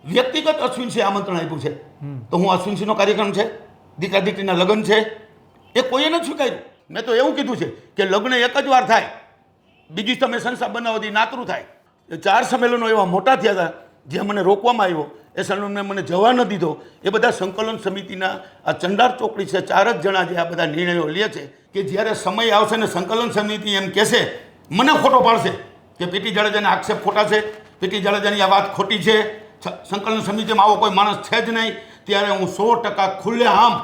વ્યક્તિગત અશ્વિનસિંહ આમંત્રણ આપ્યું છે તો હું અશ્વિનસિંહનો કાર્યક્રમ છે, દીકરા દીકરીના લગ્ન છે, એ કોઈએ નથી સ્વીકાર્યું. મેં તો એવું કીધું છે કે લગ્ન એક જ વાર થાય, બીજી તમે સંસ્થા બનાવવાથી નાતરું થાય. 4 સંમેલનો એવા મોટા થયા હતા જે મને રોકવામાં આવ્યો, એ સંમેલનને મને જવા ન દીધો. એ બધા સંકલન સમિતિના આ ચંડાર ચોકડી છે 4 જ જણા જે આ બધા નિર્ણયો લે છે કે જ્યારે સમય આવશે ને સંકલન સમિતિ એમ કહેશે, મને ખોટો પાડશે કે પીટી જાડેજાના આક્ષેપ ખોટા છે, પીટી જાડેજાની આ વાત ખોટી છે, સંકલન સમિતિમાં આવો કોઈ માણસ છે જ નહીં, ત્યારે હું 100% ખુલ્લેઆમ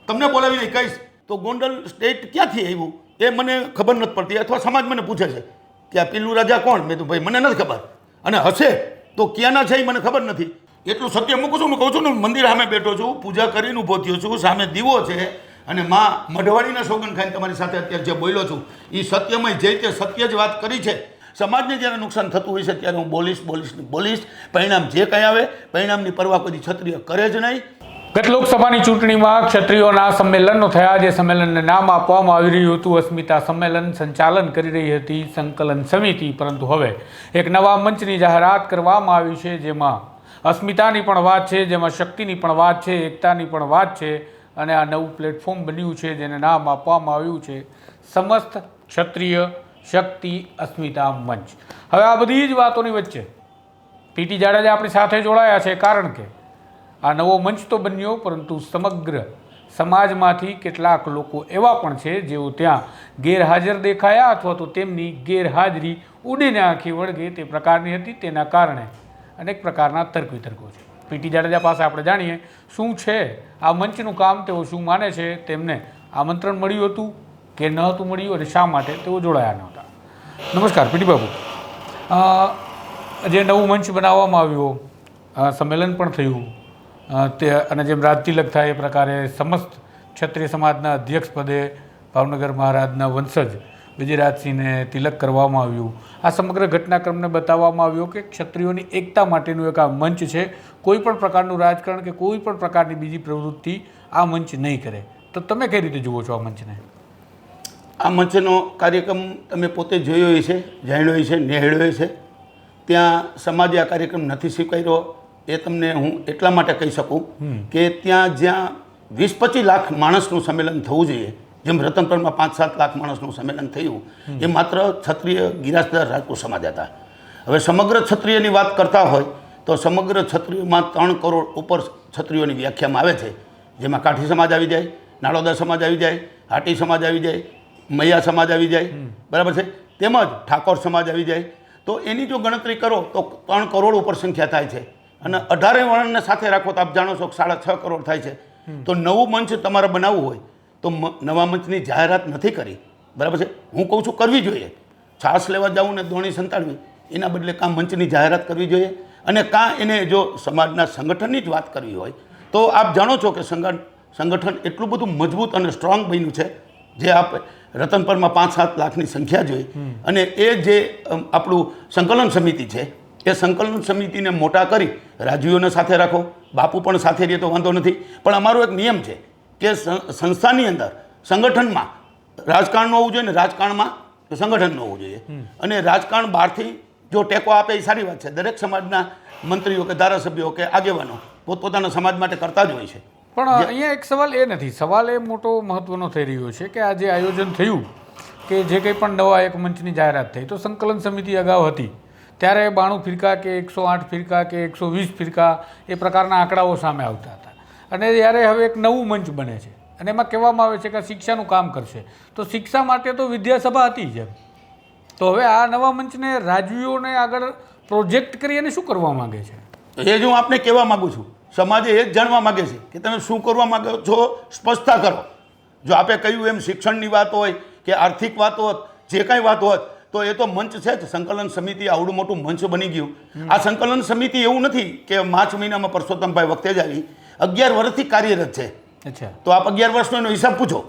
તમને બોલાવીને કહીશ. તો ગોંડલ સ્ટેટ ક્યાંથી આવ્યું એ મને ખબર નથી પડતી, અથવા સમાજ મને પૂછે છે કે આ પીલુ રાજા કોણ? મેં તો ભાઈ મને નથી ખબર, અને હશે તો ક્યાંના છે એ મને ખબર નથી. એટલું સત્ય મૂકું છું. હું કહું છું ને, મંદિર સામે બેઠો છું, પૂજા કરીને ઊભો થયો છું, સામે દીવો છે, અને માં મઢવાડીના સોગંદ ખાઈને તમારી સાથે અત્યારે જે બોલ્યો છું એ સત્યમય જે તે સત્ય જ વાત કરી છે. સમાજને જ્યારે નુકસાન થતું હોય છે ત્યારે હું બોલીશ. પરિણામ જે કંઈ આવે, પરિણામની પરવા કોઈ ક્ષત્રિય કરે જ નહીં. ગત લોકસભાની ચૂંટણીમાં ક્ષત્રિયોના સંમેલનો થયા, જે સંમેલનને નામ આપવામાં આવી રહ્યું હતું અસ્મિતા સંમેલન. સંચાલન કરી રહી હતી સંકલન સમિતિ, પરંતુ હવે એક નવા મંચની જાહેરાત કરવામાં આવી છે, જેમાં અસ્મિતાની પણ વાત છે, જેમાં શક્તિની પણ વાત છે, એકતાની પણ વાત છે, અને આ નવું પ્લેટફોર્મ બન્યું છે જેને નામ આપવામાં આવ્યું છે સમસ્ત ક્ષત્રિય શક્તિ અસ્મિતા મંચ. હવે આ બધી જ વાતોની વચ્ચે પીટી જાડેજા આપણી સાથે જોડાયા છે, કારણ કે આ નવો મંચ તો બન્યો, પરંતુ સમગ્ર સમાજમાંથી કેટલાક લોકો એવા પણ છે જેઓ ત્યાં ગેરહાજર દેખાયા, અથવા તો તેમની ગેરહાજરી ઉડીને આંખી વળગે તે પ્રકારની હતી. તેના કારણે અનેક પ્રકારના તર્ક વિતર્કો છે. પીટી જાડેજા પાસે આપણે જાણીએ શું છે આ મંચનું કામ, તેઓ શું માને છે, તેમને આમંત્રણ મળ્યું હતું કે ન હતું મળ્યું, અને શા માટે તેઓ જોડાયા નહોતા. નમસ્કાર પીટી બાબુ, જે નવું મંચ બનાવવામાં આવ્યું, સંમેલન પણ થયું, તે અને જેમ રાજતિલક થાય એ પ્રકારે સમસ્ત ક્ષત્રિય સમાજના અધ્યક્ષ પદે ભાવનગર મહારાજના વંશજ વિજયરાજસિંહને તિલક કરવામાં આવ્યું. આ સમગ્ર ઘટનાક્રમને બતાવવામાં આવ્યો કે ક્ષત્રિયોની એકતા માટેનું એક આ મંચ છે. કોઈ પણ પ્રકારનું રાજકારણ કે કોઈ પણ પ્રકારની બીજી પ્રવૃત્તિ આ મંચ નહીં કરે. તો તમે કઈ રીતે જુઓ છો આ મંચને? આ મંચનો કાર્યક્રમ તમે પોતે જોયો છે, જાણ્યો છે, નિહાળ્યો છે. ત્યાં સમાજે આ કાર્યક્રમ નથી સ્વીકાર્યો. એ તમને હું એટલા માટે કહી શકું કે ત્યાં જ્યાં 20-25 લાખ માણસનું સંમેલન થવું જોઈએ, જેમ રતનપરમાં 5-7 લાખ માણસનું સંમેલન થયું, એ માત્ર ક્ષત્રિય ગિરાસદાર રાજપૂત સમાજ હતા. હવે સમગ્ર ક્ષત્રિયની વાત કરતા હોય તો સમગ્ર ક્ષત્રિયોમાં 3 કરોડ ઉપર ક્ષત્રિયોની વ્યાખ્યામાં આવે છે, જેમાં કાઠી સમાજ આવી જાય, નાળોદા સમાજ આવી જાય, હાટી સમાજ આવી જાય, મૈયા સમાજ આવી જાય, બરાબર છે, તેમજ ઠાકોર સમાજ આવી જાય. તો એની જો ગણતરી કરો તો 3 કરોડ ઉપર સંખ્યા થાય છે, અને 18 વર્ણને સાથે રાખો તો આપ જાણો છો કે 6.5 કરોડ થાય છે. તો નવું મંચ તમારે બનાવવું હોય તો નવા મંચની જાહેરાત નથી કરી, બરાબર છે. હું કહું છું કરવી જોઈએ. છાસ લેવા જવું ને દોણી સંતાડવી, એના બદલે કાં મંચની જાહેરાત કરવી જોઈએ, અને કાં એને જો સમાજના સંગઠનની જ વાત કરવી હોય તો આપ જાણો છો કે સંગઠન એટલું બધું મજબૂત અને સ્ટ્રોંગ બન્યું છે, જે આપ રતનપરમાં 5-7 લાખની સંખ્યા જોઈ, અને એ જે આપણું સંકલન સમિતિ છે, એ સંકલન સમિતિને મોટા કરી રાજવીઓને સાથે રાખો, બાપુ પણ સાથે રહે તો વાંધો નથી. પણ અમારો એક નિયમ છે કે સંસ્થાની અંદર સંગઠનમાં રાજકારણ ન હોવું જોઈએ, ને રાજકારણમાં સંગઠન ન હોવું જોઈએ. અને રાજકારણ બહારથી જો ટેકો આપે એ સારી વાત છે. દરેક સમાજના મંત્રીઓ કે ધારાસભ્યો કે આગેવાનો પોતપોતાના સમાજ માટે કરતા જ હોય છે. પણ અહીંયા એક સવાલ એ નથી, સવાલ એ મોટો મહત્વનો થઈ રહ્યો છે કે આ જે આયોજન થયું, કે જે કંઈ પણ નવા એક મંચની જાહેરાત થઈ, તો સંકલન સમિતિ અગાઉ હતી ત્યારે 92 ફિરકા કે 108 ફિરકા કે 120 ફિરકા એ પ્રકારના આંકડાઓ સામે આવતા હતા. અને જ્યારે હવે એક નવું મંચ બને છે અને એમાં કહેવામાં આવે છે કે શિક્ષાનું કામ કરશે, તો શિક્ષા માટે તો વિદ્યાસભા હતી જ. તો હવે આ નવા મંચને રાજવીઓને આગળ પ્રોજેક્ટ કરી અને શું કરવા માગે છે? એ જ હું આપને કહેવા માગું છું. સમાજે એ જ જાણવા માગે છે કે તમે શું કરવા માગો છો, સ્પષ્ટતા કરો. જો આપે કહ્યું એમ શિક્ષણની વાત હોય કે આર્થિક વાત હોત, જે કાંઈ વાત હોત, તો એ તો મંચ છે જ. સંકલન સમિતિ આવડું મોટું મંચ બની ગયું. આ સંકલન સમિતિ એવું નથી કે માર્ચ મહિનામાં પરસોત્તમભાઈ વખતે જ આવી, 11 વર્ષથી કાર્યરત છે. અચ્છા, તો આપ 11 વર્ષનો એનો હિસાબ પૂછો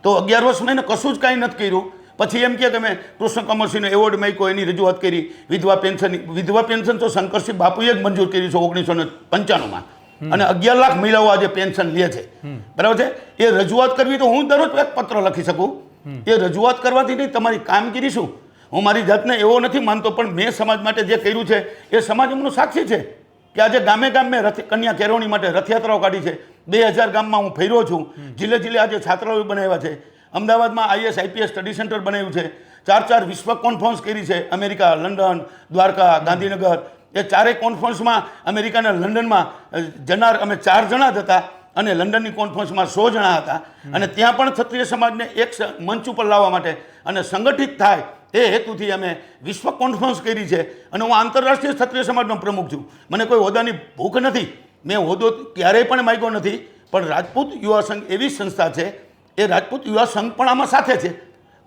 તો 11 વર્ષમાં એને કશું જ કાંઈ નથી કર્યું. પછી એમ કે તમે કૃષ્ણ કમરસિંહનો એવોર્ડ મૂક્યો, એની રજૂઆત કરી. વિધવા પેન્શન તો શંકરસિંહ બાપુએ જ મંજૂર કરી છે 1995માં, અને 11 લાખ મહિલાઓ આજે પેન્શન લે છે, બરાબર છે. એ રજૂઆત કરવી તો હું દરરોજ એક પત્ર લખી શકું. એ રજૂઆત કરવાથી નહીં, તમારી કામગીરી શું. હું મારી જાતને એવો નથી માનતો, પણ મેં સમાજ માટે જે કર્યું છે એ સમાજ એમનો સાક્ષી છે. કે આજે ગામે ગામે કન્યા કેળવણી માટે રથયાત્રાઓ કાઢી છે. 2000 ગામમાં હું ફેર્યો છું. જિલ્લે જિલ્લે આજે છાત્રાલય બનાવ્યા છે. અમદાવાદમાં IAS IPS સ્ટડી સેન્ટર બનાવ્યું છે. 4 વિશ્વ કોન્ફરન્સ કરી છે. America, London, Dwarka, Gandhinagar. એ 4 કોન્ફરન્સમાં અમેરિકાના લંડનમાં જનાર અમે 4 જણા જ હતા અને લંડનની કોન્ફરન્સમાં 100 જણા હતા. અને ત્યાં પણ ક્ષત્રિય સમાજને એક મંચ ઉપર લાવવા માટે અને સંગઠિત થાય એ હેતુથી અમે વિશ્વ કોન્ફરન્સ કરી છે. અને હું આંતરરાષ્ટ્રીય ક્ષત્રિય સમાજનો પ્રમુખ છું. મને કોઈ હોદ્દાની ભૂખ નથી. મેં હોદ્દો ક્યારેય પણ માગ્યો નથી. પણ રાજપૂત યુવા સંઘ એવી સંસ્થા છે, એ રાજપૂત યુવા સંઘ પણ આમાં સાથે છે,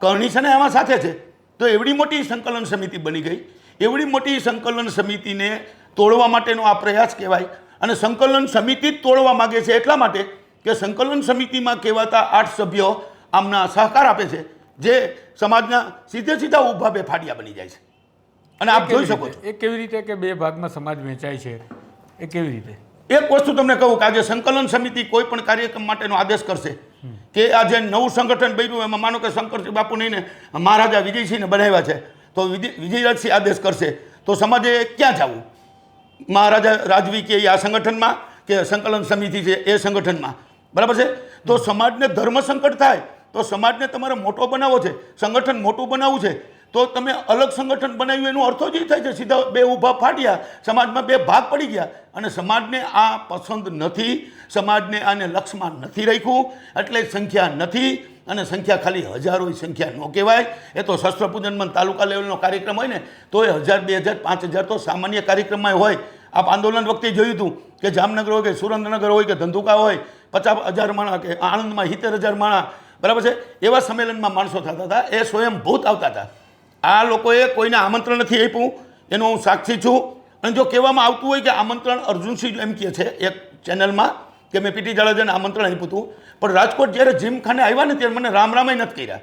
કરણી છે ને આમાં સાથે છે. તો એવડી મોટી સંકલન સમિતિ બની ગઈ. એવડી મોટી સંકલન સમિતિને તોડવા માટેનો આ પ્રયાસ કહેવાય. અને સંકલન સમિતિ જ તોડવા માગે છે એટલા માટે કે સંકલન સમિતિમાં કહેવાતા 8 સભ્યો આમના સહકાર આપે છે, જે સમાજના સીધા ઊભા બે ફાડિયા બની જાય છે. અને આપ જોઈ શકો છો એ કેવી રીતે કે 2 ભાગમાં સમાજ વહેંચાય છે, એ કેવી રીતે? એક વસ્તુ તમને કહું કે આજે સંકલન સમિતિ કોઈ પણ કાર્યક્રમ માટેનો આદેશ કરશે કે આજે નવું સંગઠન બન્યું, એમાં માનો કે શંકરસિંહ બાપુ નહીં મહારાજા વિજયસિંહને બનાવ્યા છે, તો વિજયરાજસિંહ આદેશ કરશે તો સમાજે ક્યાં જવું? મહારાજા રાજવી કે આ સંગઠનમાં કે સંકલન સમિતિ છે એ સંગઠનમાં, બરાબર છે? તો સમાજને ધર્મ સંકટ થાય તો સમાજને તમારે મોટો બનાવવો છે, સંગઠન મોટું બનાવવું છે, તો તમે અલગ સંગઠન બનાવ્યું એનો અર્થ જ એ થાય છે સીધા 2 ઊભા ફાટ્યા, સમાજમાં 2 ભાગ પડી ગયા. અને સમાજને આ પસંદ નથી, સમાજને આને લક્ષમાં નથી રાખ્યું, એટલે સંખ્યા નથી. અને સંખ્યા ખાલી હજારોની સંખ્યા ન કહેવાય. એ તો શસ્ત્ર પૂજનમાં તાલુકા લેવલનો કાર્યક્રમ હોય ને તો એ 1000, 2000, 5000 તો સામાન્ય કાર્યક્રમમાં હોય. આપ આંદોલન વખતે જોયું હતું કે જામનગર હોય કે સુરેન્દ્રનગર હોય કે ધંધુકા હોય 50,000 માણસ, કે આણંદમાં 70,000 માણસ, બરાબર છે? એવા સંમેલનમાં માણસો થતા હતા, એ સ્વયંભૂત આવતા હતા. આ લોકોએ કોઈને આમંત્રણ નથી આપ્યું, એનો હું સાક્ષી છું. અને જો કહેવામાં આવતું હોય કે આમંત્રણ અર્જુનસિંહ એમ કહે છે એક ચેનલમાં કે મેં પીટી જાડેજાને આમંત્રણ આપ્યું હતું, પણ રાજકોટ જ્યારે જીમખાને આવ્યા ને ત્યારે મને રામ નથી કર્યા.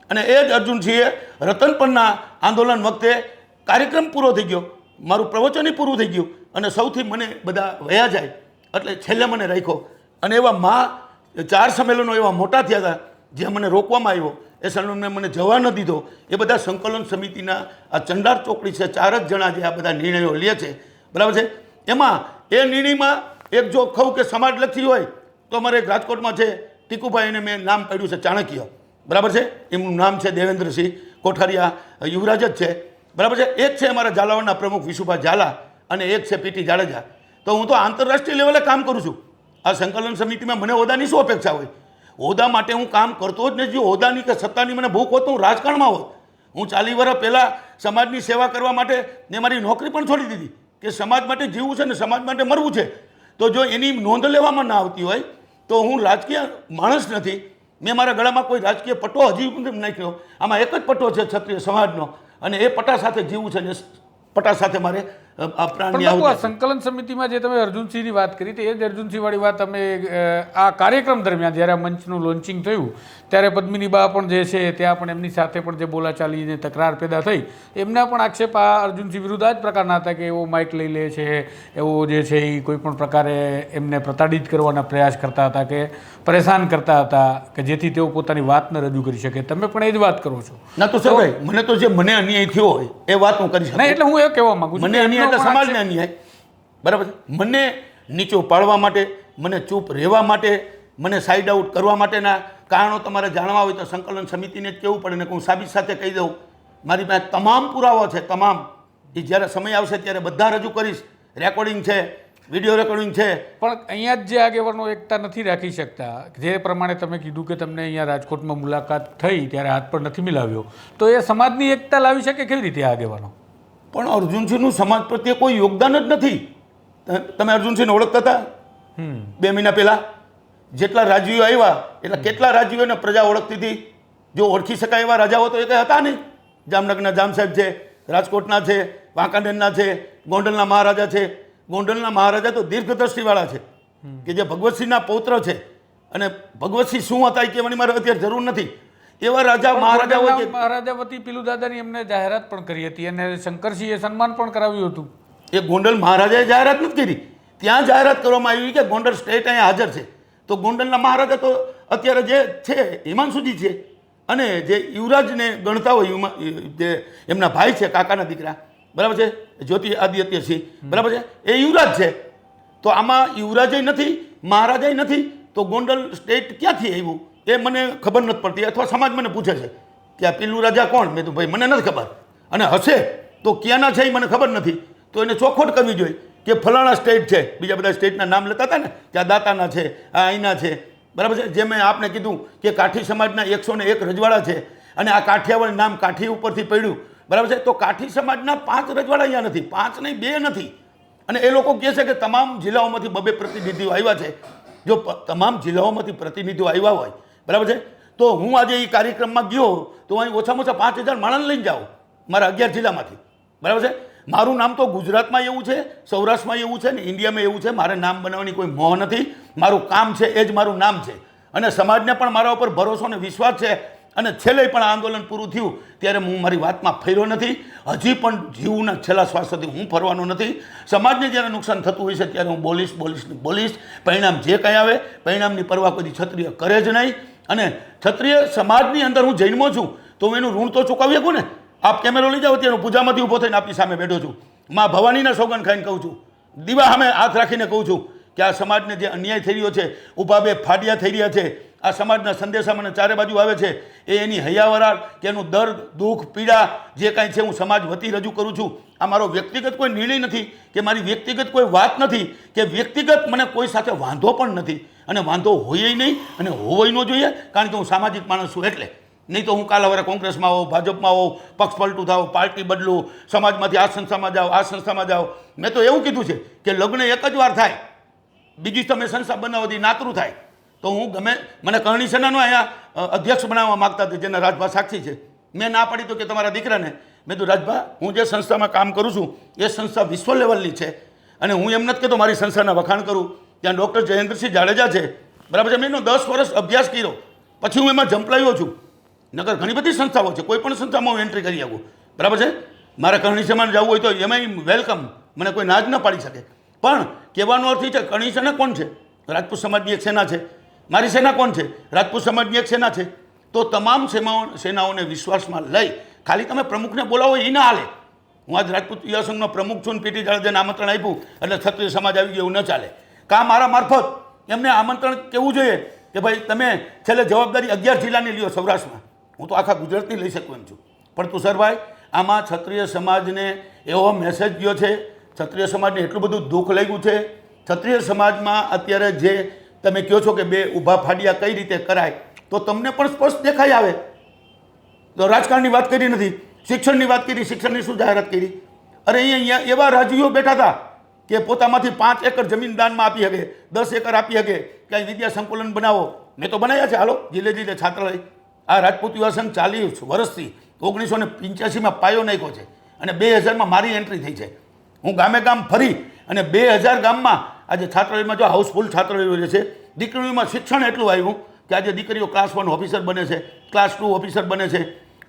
અને એ જ અર્જુનસિંહે રતનપરના આંદોલન વખતે કાર્યક્રમ પૂરો થઈ ગયો, મારું પ્રવચન પૂરું થઈ ગયું અને સૌથી મને બધા વયા જાય એટલે છેલ્લે મને રાખ્યો. અને એવા 4 સંમેલનો એવા મોટા થયા હતા જે મને રોકવામાં આવ્યો, એ સંમેલને મને જવા ન દીધો. એ બધા સંકલન સમિતિના આ ચંડાર ચોકડી છે 4 જ જણા જે આ બધા નિર્ણયો લે છે, બરાબર છે? એમાં એ નિર્ણયમાં એક જો કહું કે સમાજલક્ષી હોય તો અમારે એક રાજકોટમાં છે ટીકુભાઈ, એને મેં નામ પાડ્યું છે ચાણક્ય, બરાબર છે? એમનું નામ છે દેવેન્દ્રસિંહ કોઠારિયા, યુવરાજ જ છે, બરાબર છે? એક છે અમારા ઝાલાવાડના પ્રમુખ વિશુભા ઝાલા અને એક છે પીટી જાડેજા. તો હું તો આંતરરાષ્ટ્રીય લેવલે કામ કરું છું. આ સંકલન સમિતિમાં મને હોદ્દાની શું અપેક્ષા હોય? હોદ્દા માટે હું કામ કરતો જ નથી. હોદ્દાની કે સત્તાની મને ભૂખ હોત તો હું રાજકારણમાં હોત. હું 40 વર્ષ પહેલાં સમાજની સેવા કરવા માટે મેં મારી નોકરી પણ છોડી દીધી કે સમાજ માટે જીવવું છે ને સમાજ માટે મરવું છે. તો જો એની નોંધ લેવામાં ના આવતી હોય તો હું રાજકીય માણસ નથી. મેં મારા ગળામાં કોઈ રાજકીય પટ્ટો હજી નથી નાખ્યો. આમાં એક જ પટ્ટો છે ક્ષત્રિય સમાજનો, અને એ પટ્ટા સાથે જીવવું છે ને પટ્ટા સાથે મારે પ્રાણની આ સંકલન સમિતિમાં જે તમે અર્જુનસિંહની વાત કરી તો એ જ અર્જુનસિંહ વાળી વાત અમે આ કાર્યક્રમ દરમિયાન જ્યારે આ મંચનું લોન્ચિંગ થયું ત્યારે પદ્મિની બા પણ જે છે ત્યાં પણ એમની સાથે પણ જે બોલાચાલીને તકરાર પેદા થઈ, એમના પણ આક્ષેપ આ અર્જુનસિંહ વિરુદ્ધ આ જ પ્રકારના હતા કે એવો માઇક લઈ લે છે, એવો જે છે એ કોઈ પણ પ્રકારે એમને પ્રતાડિત કરવાના પ્રયાસ કરતા હતા કે પરેશાન કરતા હતા કે જેથી તેઓ પોતાની વાતને રજૂ કરી શકે. તમે પણ એ જ વાત કરો છો ના? તો સર મને તો જે મને અન્યાય થયો હોય એ વાત હું કરી શકું. એટલે હું એ કહેવા માંગુ છું મને અન્યાય એટલે સમાજને અન્યાય, બરાબર છે? મને નીચો પાડવા માટે, મને ચૂપ રહેવા માટે, મને સાઇડ આઉટ કરવા માટેના કારણો તમારે જાણવા હોય તો સંકલન સમિતિને જ કહેવું પડે ને હું સાબિત સાથે કહી દઉં. મારી પાસે તમામ પુરાવા છે, તમામ. એ જ્યારે સમય આવશે ત્યારે બધા રજૂ કરીશ. રેકોર્ડિંગ છે, વિડીયો રેકોર્ડિંગ છે. પણ અહીંયા જ જે આગેવાનો એકતા નથી રાખી શકતા, જે પ્રમાણે તમે કીધું કે તમને અહીંયા રાજકોટમાં મુલાકાત થઈ ત્યારે હાથ પર નથી મિલાવ્યો, તો એ સમાજની એકતા લાવી શકે કેવી રીતે આગેવાનો? પણ અર્જુનસિંહનું સમાજ પ્રત્યે કોઈ યોગદાન જ નથી. તમે અર્જુનસિંહને ઓળખતા હતા 2 મહિના પહેલાં? જેટલા રાજવીઓ આવ્યા એટલા કેટલા રાજવીઓને પ્રજા ઓળખતી હતી? જો ઓળખી શકાય એવા રાજાઓ તો એ કંઈ હતા નહીં. જામનગરના જામ સાહેબ છે, રાજકોટના છે, વાંકાનેરના છે, ગોંડલના મહારાજા છે. ગોંડલના મહારાજા તો દીર્ઘદ્રષ્ટિવાળા છે કે જે ભગવતસિંહના પૌત્ર છે, અને ભગવતસિંહ શું હતા એ કહેવાની મારે અત્યારે જરૂર નથી. એવા રાજા મહારાજા હોય કે મહારાજા વતી પીલુ દાદાની એમને જાહેરાત પણ કરી હતી અને શંકરસિંહે સન્માન પણ કરાવ્યું હતું. એ ગોંડલ મહારાજાએ જાહેરાત નથી કરી. ત્યાં જાહેરાત કરવામાં આવી કે ગોંડલ સ્ટેટ અહીંયા હાજર છે. તો ગોંડલના મહારાજા તો અત્યારે જે છે હિમાંશુજી છે, અને જે યુવરાજને ગણતા હોય જે એમના ભાઈ છે, કાકાના દીકરા, બરાબર છે, જ્યોતિ આદિત્યસિંહ, બરાબર છે, એ યુવરાજ છે. તો આમાં યુવરાજય નથી, મહારાજાય નથી, તો ગોંડલ સ્ટેટ ક્યાંથી આવ્યું એ મને ખબર નથી પડતી. અથવા સમાજ મને પૂછે છે કે આ પેલું રાજા કોણ? મેં તો ભાઈ મને નથી ખબર, અને હશે તો ક્યાંના છે એ મને ખબર નથી. તો એને ચોખવટ કરવી જોઈએ કે ફલાણા સ્ટેટ છે. બીજા બધા સ્ટેટના નામ લેતા હતા ને કે આ દાતાના છે, આ અહીંના છે, બરાબર છે. જે મેં આપને કીધું કે કાઠી સમાજના 101 રજવાડા છે, અને આ કાઠિયાવાડ નામ કાઠી ઉપરથી પડ્યું, બરાબર છે. તો કાઠી સમાજના 5 રજવાડા અહીંયા નથી, 5 નહીં 2 નથી. અને એ લોકો કહે છે કે તમામ જિલ્લાઓમાંથી 2 પ્રતિનિધિઓ આવ્યા છે. જો તમામ જિલ્લાઓમાંથી પ્રતિનિધિઓ આવ્યા હોય, બરાબર છે, તો હું આજે એ કાર્યક્રમમાં ગયો તો અહીં ઓછામાં ઓછા 5000 માણસ લઈને જાઓ મારા 11 જિલ્લામાંથી, બરાબર છે. મારું નામ તો ગુજરાતમાં એવું છે, સૌરાષ્ટ્રમાં એવું છે ને ઇન્ડિયામાં એવું છે. મારે નામ બનાવવાની કોઈ મોહ નથી. મારું કામ છે એ જ મારું નામ છે, અને સમાજને પણ મારા ઉપર ભરોસો અને વિશ્વાસ છે. અને છેલ્લે પણ આ આંદોલન પૂરું થયું ત્યારે હું મારી વાતમાં ફર્યો નથી. હજી પણ જીવના છેલ્લા શ્વાસ સુધી હું ફરવાનો નથી. સમાજને જ્યારે નુકસાન થતું હોય છે ત્યારે હું બોલીશ. પરિણામ જે કંઈ આવે, પરિણામની પરવા કોઈ ક્ષત્રિય કરે જ નહીં. અને ક્ષત્રિય સમાજની અંદર હું જન્મો છું તો હું એનું ઋણ તો ચૂકવી શકું ને. આપ કેમેરો લઈ જાઓ, ત્યારે પૂજામાંથી ઊભો થઈને આપની સામે બેઠો છું. માં ભવાનીના સોગંદ ખાઈને કહું છું, દીવા સામે હાથ રાખીને કહું છું કે આ સમાજને જે અન્યાય થઈ રહ્યો છે, ઊભા બે ફાડિયા થઈ રહ્યા છે, આ સમાજના સંદેશા મને ચારે બાજુ આવે છે, એ એની હૈયાવરાળ કે એનું દર્દ, દુઃખ, પીડા જે કાંઈ છે હું સમાજ વતી રજૂ કરું છું. આ મારો વ્યક્તિગત કોઈ નિર્ણય નથી કે મારી વ્યક્તિગત કોઈ વાત નથી કે વ્યક્તિગત મને કોઈ સાથે વાંધો પણ નથી, અને વાંધો હોય નહીં અને હોવો ન જોઈએ, કારણ કે હું સામાજિક માણસ છું. એટલે નહીં તો હું કાલાવારે કોંગ્રેસમાં આવું, ભાજપમાં આવું, પક્ષ પલટું થાવ, પાર્ટી બદલું, સમાજમાંથી આ સંસ્થામાં જાઓ, આ સંસ્થામાં જાઓ. મેં તો એવું કીધું છે કે લગ્ન એક જ વાર થાય, બીજી તમે સંસ્થા બનાવવાથી નાતરું થાય. તો હું ગમે મને કરણી સેનાનો અહીંયા અધ્યક્ષ બનાવવા માગતા હતા, જેના રાજભા સાક્ષી છે. મેં ના પાડી તો કે તમારા દીકરાને. મેં તો રાજભા, હું જે સંસ્થામાં કામ કરું છું એ સંસ્થા વિશ્વ લેવલની છે, અને હું એમ નથી કહેતો મારી સંસ્થાના વખાણ કરું. ત્યાં ડૉક્ટર જયેન્દ્રસિંહ જાડેજા છે, બરાબર છે. મેં એનો 10 વર્ષ અભ્યાસ કર્યો, પછી હું એમાં જંપલાયો છું. નગર ઘણી બધી સંસ્થાઓ છે, કોઈ પણ સંસ્થામાં હું એન્ટ્રી કરી આવું, બરાબર છે. મારે કરણી સેનામાં જવું હોય તો એમાંય વેલકમ, મને કોઈ ના જ ન પાડી શકે. પણ કહેવાનો અર્થ એ છે, કરણી સેના કોણ છે? રાજપૂત સમાજની એક સેના છે. મારી સેના કોણ છે? રાજપૂત સમાજની એક સેના છે. તો તમામ સેનાઓને વિશ્વાસમાં લઈ ખાલી તમે પ્રમુખને બોલાવો એ ના હાલે. હું આજ રાજપૂત યુવા સંઘનો પ્રમુખ છું, પીટી જાડેજાને આમંત્રણ આપ્યું એટલે ક્ષત્રિય સમાજ આવી ગયો, એવું ન ચાલે. કાં મારા મારફત એમને આમંત્રણ કહેવું જોઈએ કે ભાઈ તમે છેલ્લે જવાબદારી 11 જિલ્લાની લ્યો સૌરાષ્ટ્રમાં. હું તો આખા ગુજરાતની લઈ શકું એમ છું. પણ તુષારભાઈ, આમાં ક્ષત્રિય સમાજને એવો મેસેજ ગયો છે, ક્ષત્રિય સમાજને એટલું બધું દુઃખ લાગ્યું છે. ક્ષત્રિય સમાજમાં અત્યારે જે તમે કહો છો કે 2 ઊભા ફાડિયા કઈ રીતે કરાય, તો તમને પણ સ્પષ્ટ દેખાઈ આવે. તો રાજકારણની વાત કરી નથી, શિક્ષણની વાત કરી, શિક્ષણની શું જાહેરાત કરી? અરે અહીંયા એવા રાજવીઓ બેઠા હતા કે પોતામાંથી 5 એકર જમીન દાનમાં આપી શકે, 10 એકર આપી શકે, કાંઈ વિદ્યા સંકુલન બનાવો. મેં તો બનાવ્યા છે, હાલો જિલ્લે છાત્રાલય. આ રાજપૂત યુવા સંઘ 40 વર્ષથી 1985માં પાયો નાખ્યો છે, અને 2000માં મારી એન્ટ્રી થઈ છે. હું ગામે ગામ ફરી અને 2000 ગામમાં આજે છાત્રાલયમાં જો હાઉસફુલ છાત્રાલયો રહે છે. દીકરીઓમાં શિક્ષણ એટલું આવ્યું કે આજે દીકરીઓ ક્લાસ 1 ઓફિસર બને છે, ક્લાસ 2 ઓફિસર બને છે.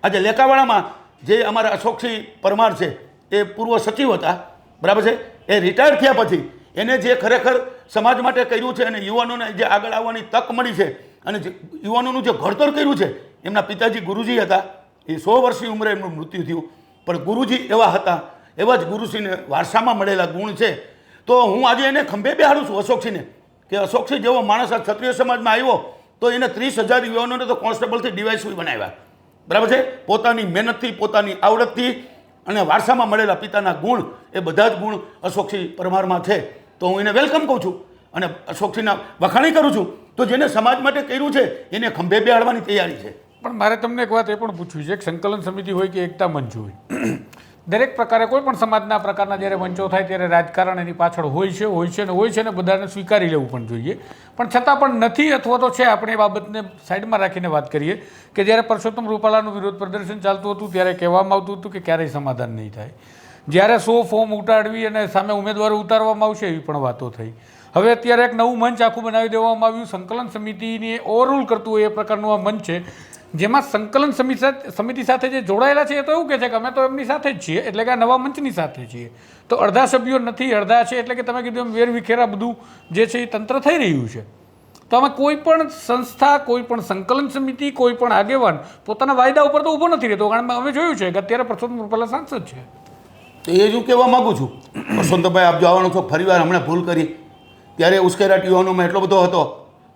આજે લેકાવાડામાં જે અમારા અશોકસિંહ પરમાર છે, એ પૂર્વ સચિવ હતા, બરાબર છે. એ રિટાયર થયા પછી એને જે ખરેખર સમાજ માટે કર્યું છે અને યુવાનોને જે આગળ આવવાની તક મળી છે અને જે યુવાનોનું જે ઘડતર કર્યું છે, એમના પિતાજી ગુરુજી હતા. એ 100 વર્ષની ઉંમરે એમનું મૃત્યુ થયું, પણ ગુરુજી એવા હતા, એવા જ ગુરુસિંહને વારસામાં મળેલા ગુણ છે. તો હું આજે એને ખંભે બેહાડું છું અશોકસિંહને, કે અશોકસિંહ જેવો માણસ આ ક્ષત્રિય સમાજમાં આવ્યો તો એને 30,000 યુવાનોને તો કોન્સ્ટેબલથી ડીવાયસપી બનાવ્યા, બરાબર છે. પોતાની મહેનતથી, પોતાની આવડતથી અને વારસામાં મળેલા પિતાના ગુણ, એ બધા જ ગુણ અશોકસિંહ પરમારમાં છે. તો હું એને વેલકમ કહું છું અને અશોકસિંહના વખાણી કરું છું. તો જેને સમાજ માટે કર્યું છે એને ખંભે બેહાડવાની તૈયારી છે. પણ મારે તમને એક વાત એ પણ પૂછવી છે કે સંકલન સમિતિ હોય કે એકતા મંચ હોય, દરેક પ્રકારે કોઈ પણ સમાજના પ્રકારના જ્યારે મંચો થાય ત્યારે રાજકારણ એની પાછળ હોય છે ને બધાને સ્વીકારી લેવું પણ જોઈએ. પણ છતાં પણ નથી, અથવા તો છે. આપણે એ બાબતને સાઈડમાં રાખીને વાત કરીએ કે જ્યારે પરસોત્તમ રૂપાલાનું વિરોધ પ્રદર્શન ચાલતું હતું ત્યારે કહેવામાં આવતું હતું કે ક્યારેય સમાધાન નહીં થાય. જ્યારે 100 ફોર્મ ઉતારવી અને સામે ઉમેદવારો ઉતારવામાં આવશે એવી પણ વાતો થઈ. હવે અત્યારે એક નવું મંચ આખું બનાવી દેવામાં આવ્યું, સંકલન સમિતિને ઓવરરૂલ કરતું હોય એ પ્રકારનું આ મંચ છે, જેમાં સંકલન સમિતિ સાથે જે જોડાયેલા છે એ તો એવું કહે છે કે અમે તો એમની સાથે જ છીએ, એટલે કે આ નવા મંચની સાથે છીએ. તો અડધા સભ્યો નથી, અડધા છે, એટલે કે તમે કીધું એમ વેરવિખેરા બધું જે છે એ તંત્ર થઈ રહ્યું છે. તો આમાં કોઈ પણ સંસ્થા, કોઈ પણ સંકલન સમિતિ, કોઈ પણ આગેવાન પોતાના વાયદા ઉપર તો ઊભો નથી રહેતો. કારણ કે અમે જોયું છે કે અત્યારે પરસોત્તમ રૂપાલા સાંસદ છે. તો એ જ હું કહેવા માગું છું. વસંતભાઈ આપ જવાનો છો ફરીવાર હમણાં ભૂલ કરી ત્યારે ઉશ્કેરાટ યુવાનોમાં એટલો બધો હતો,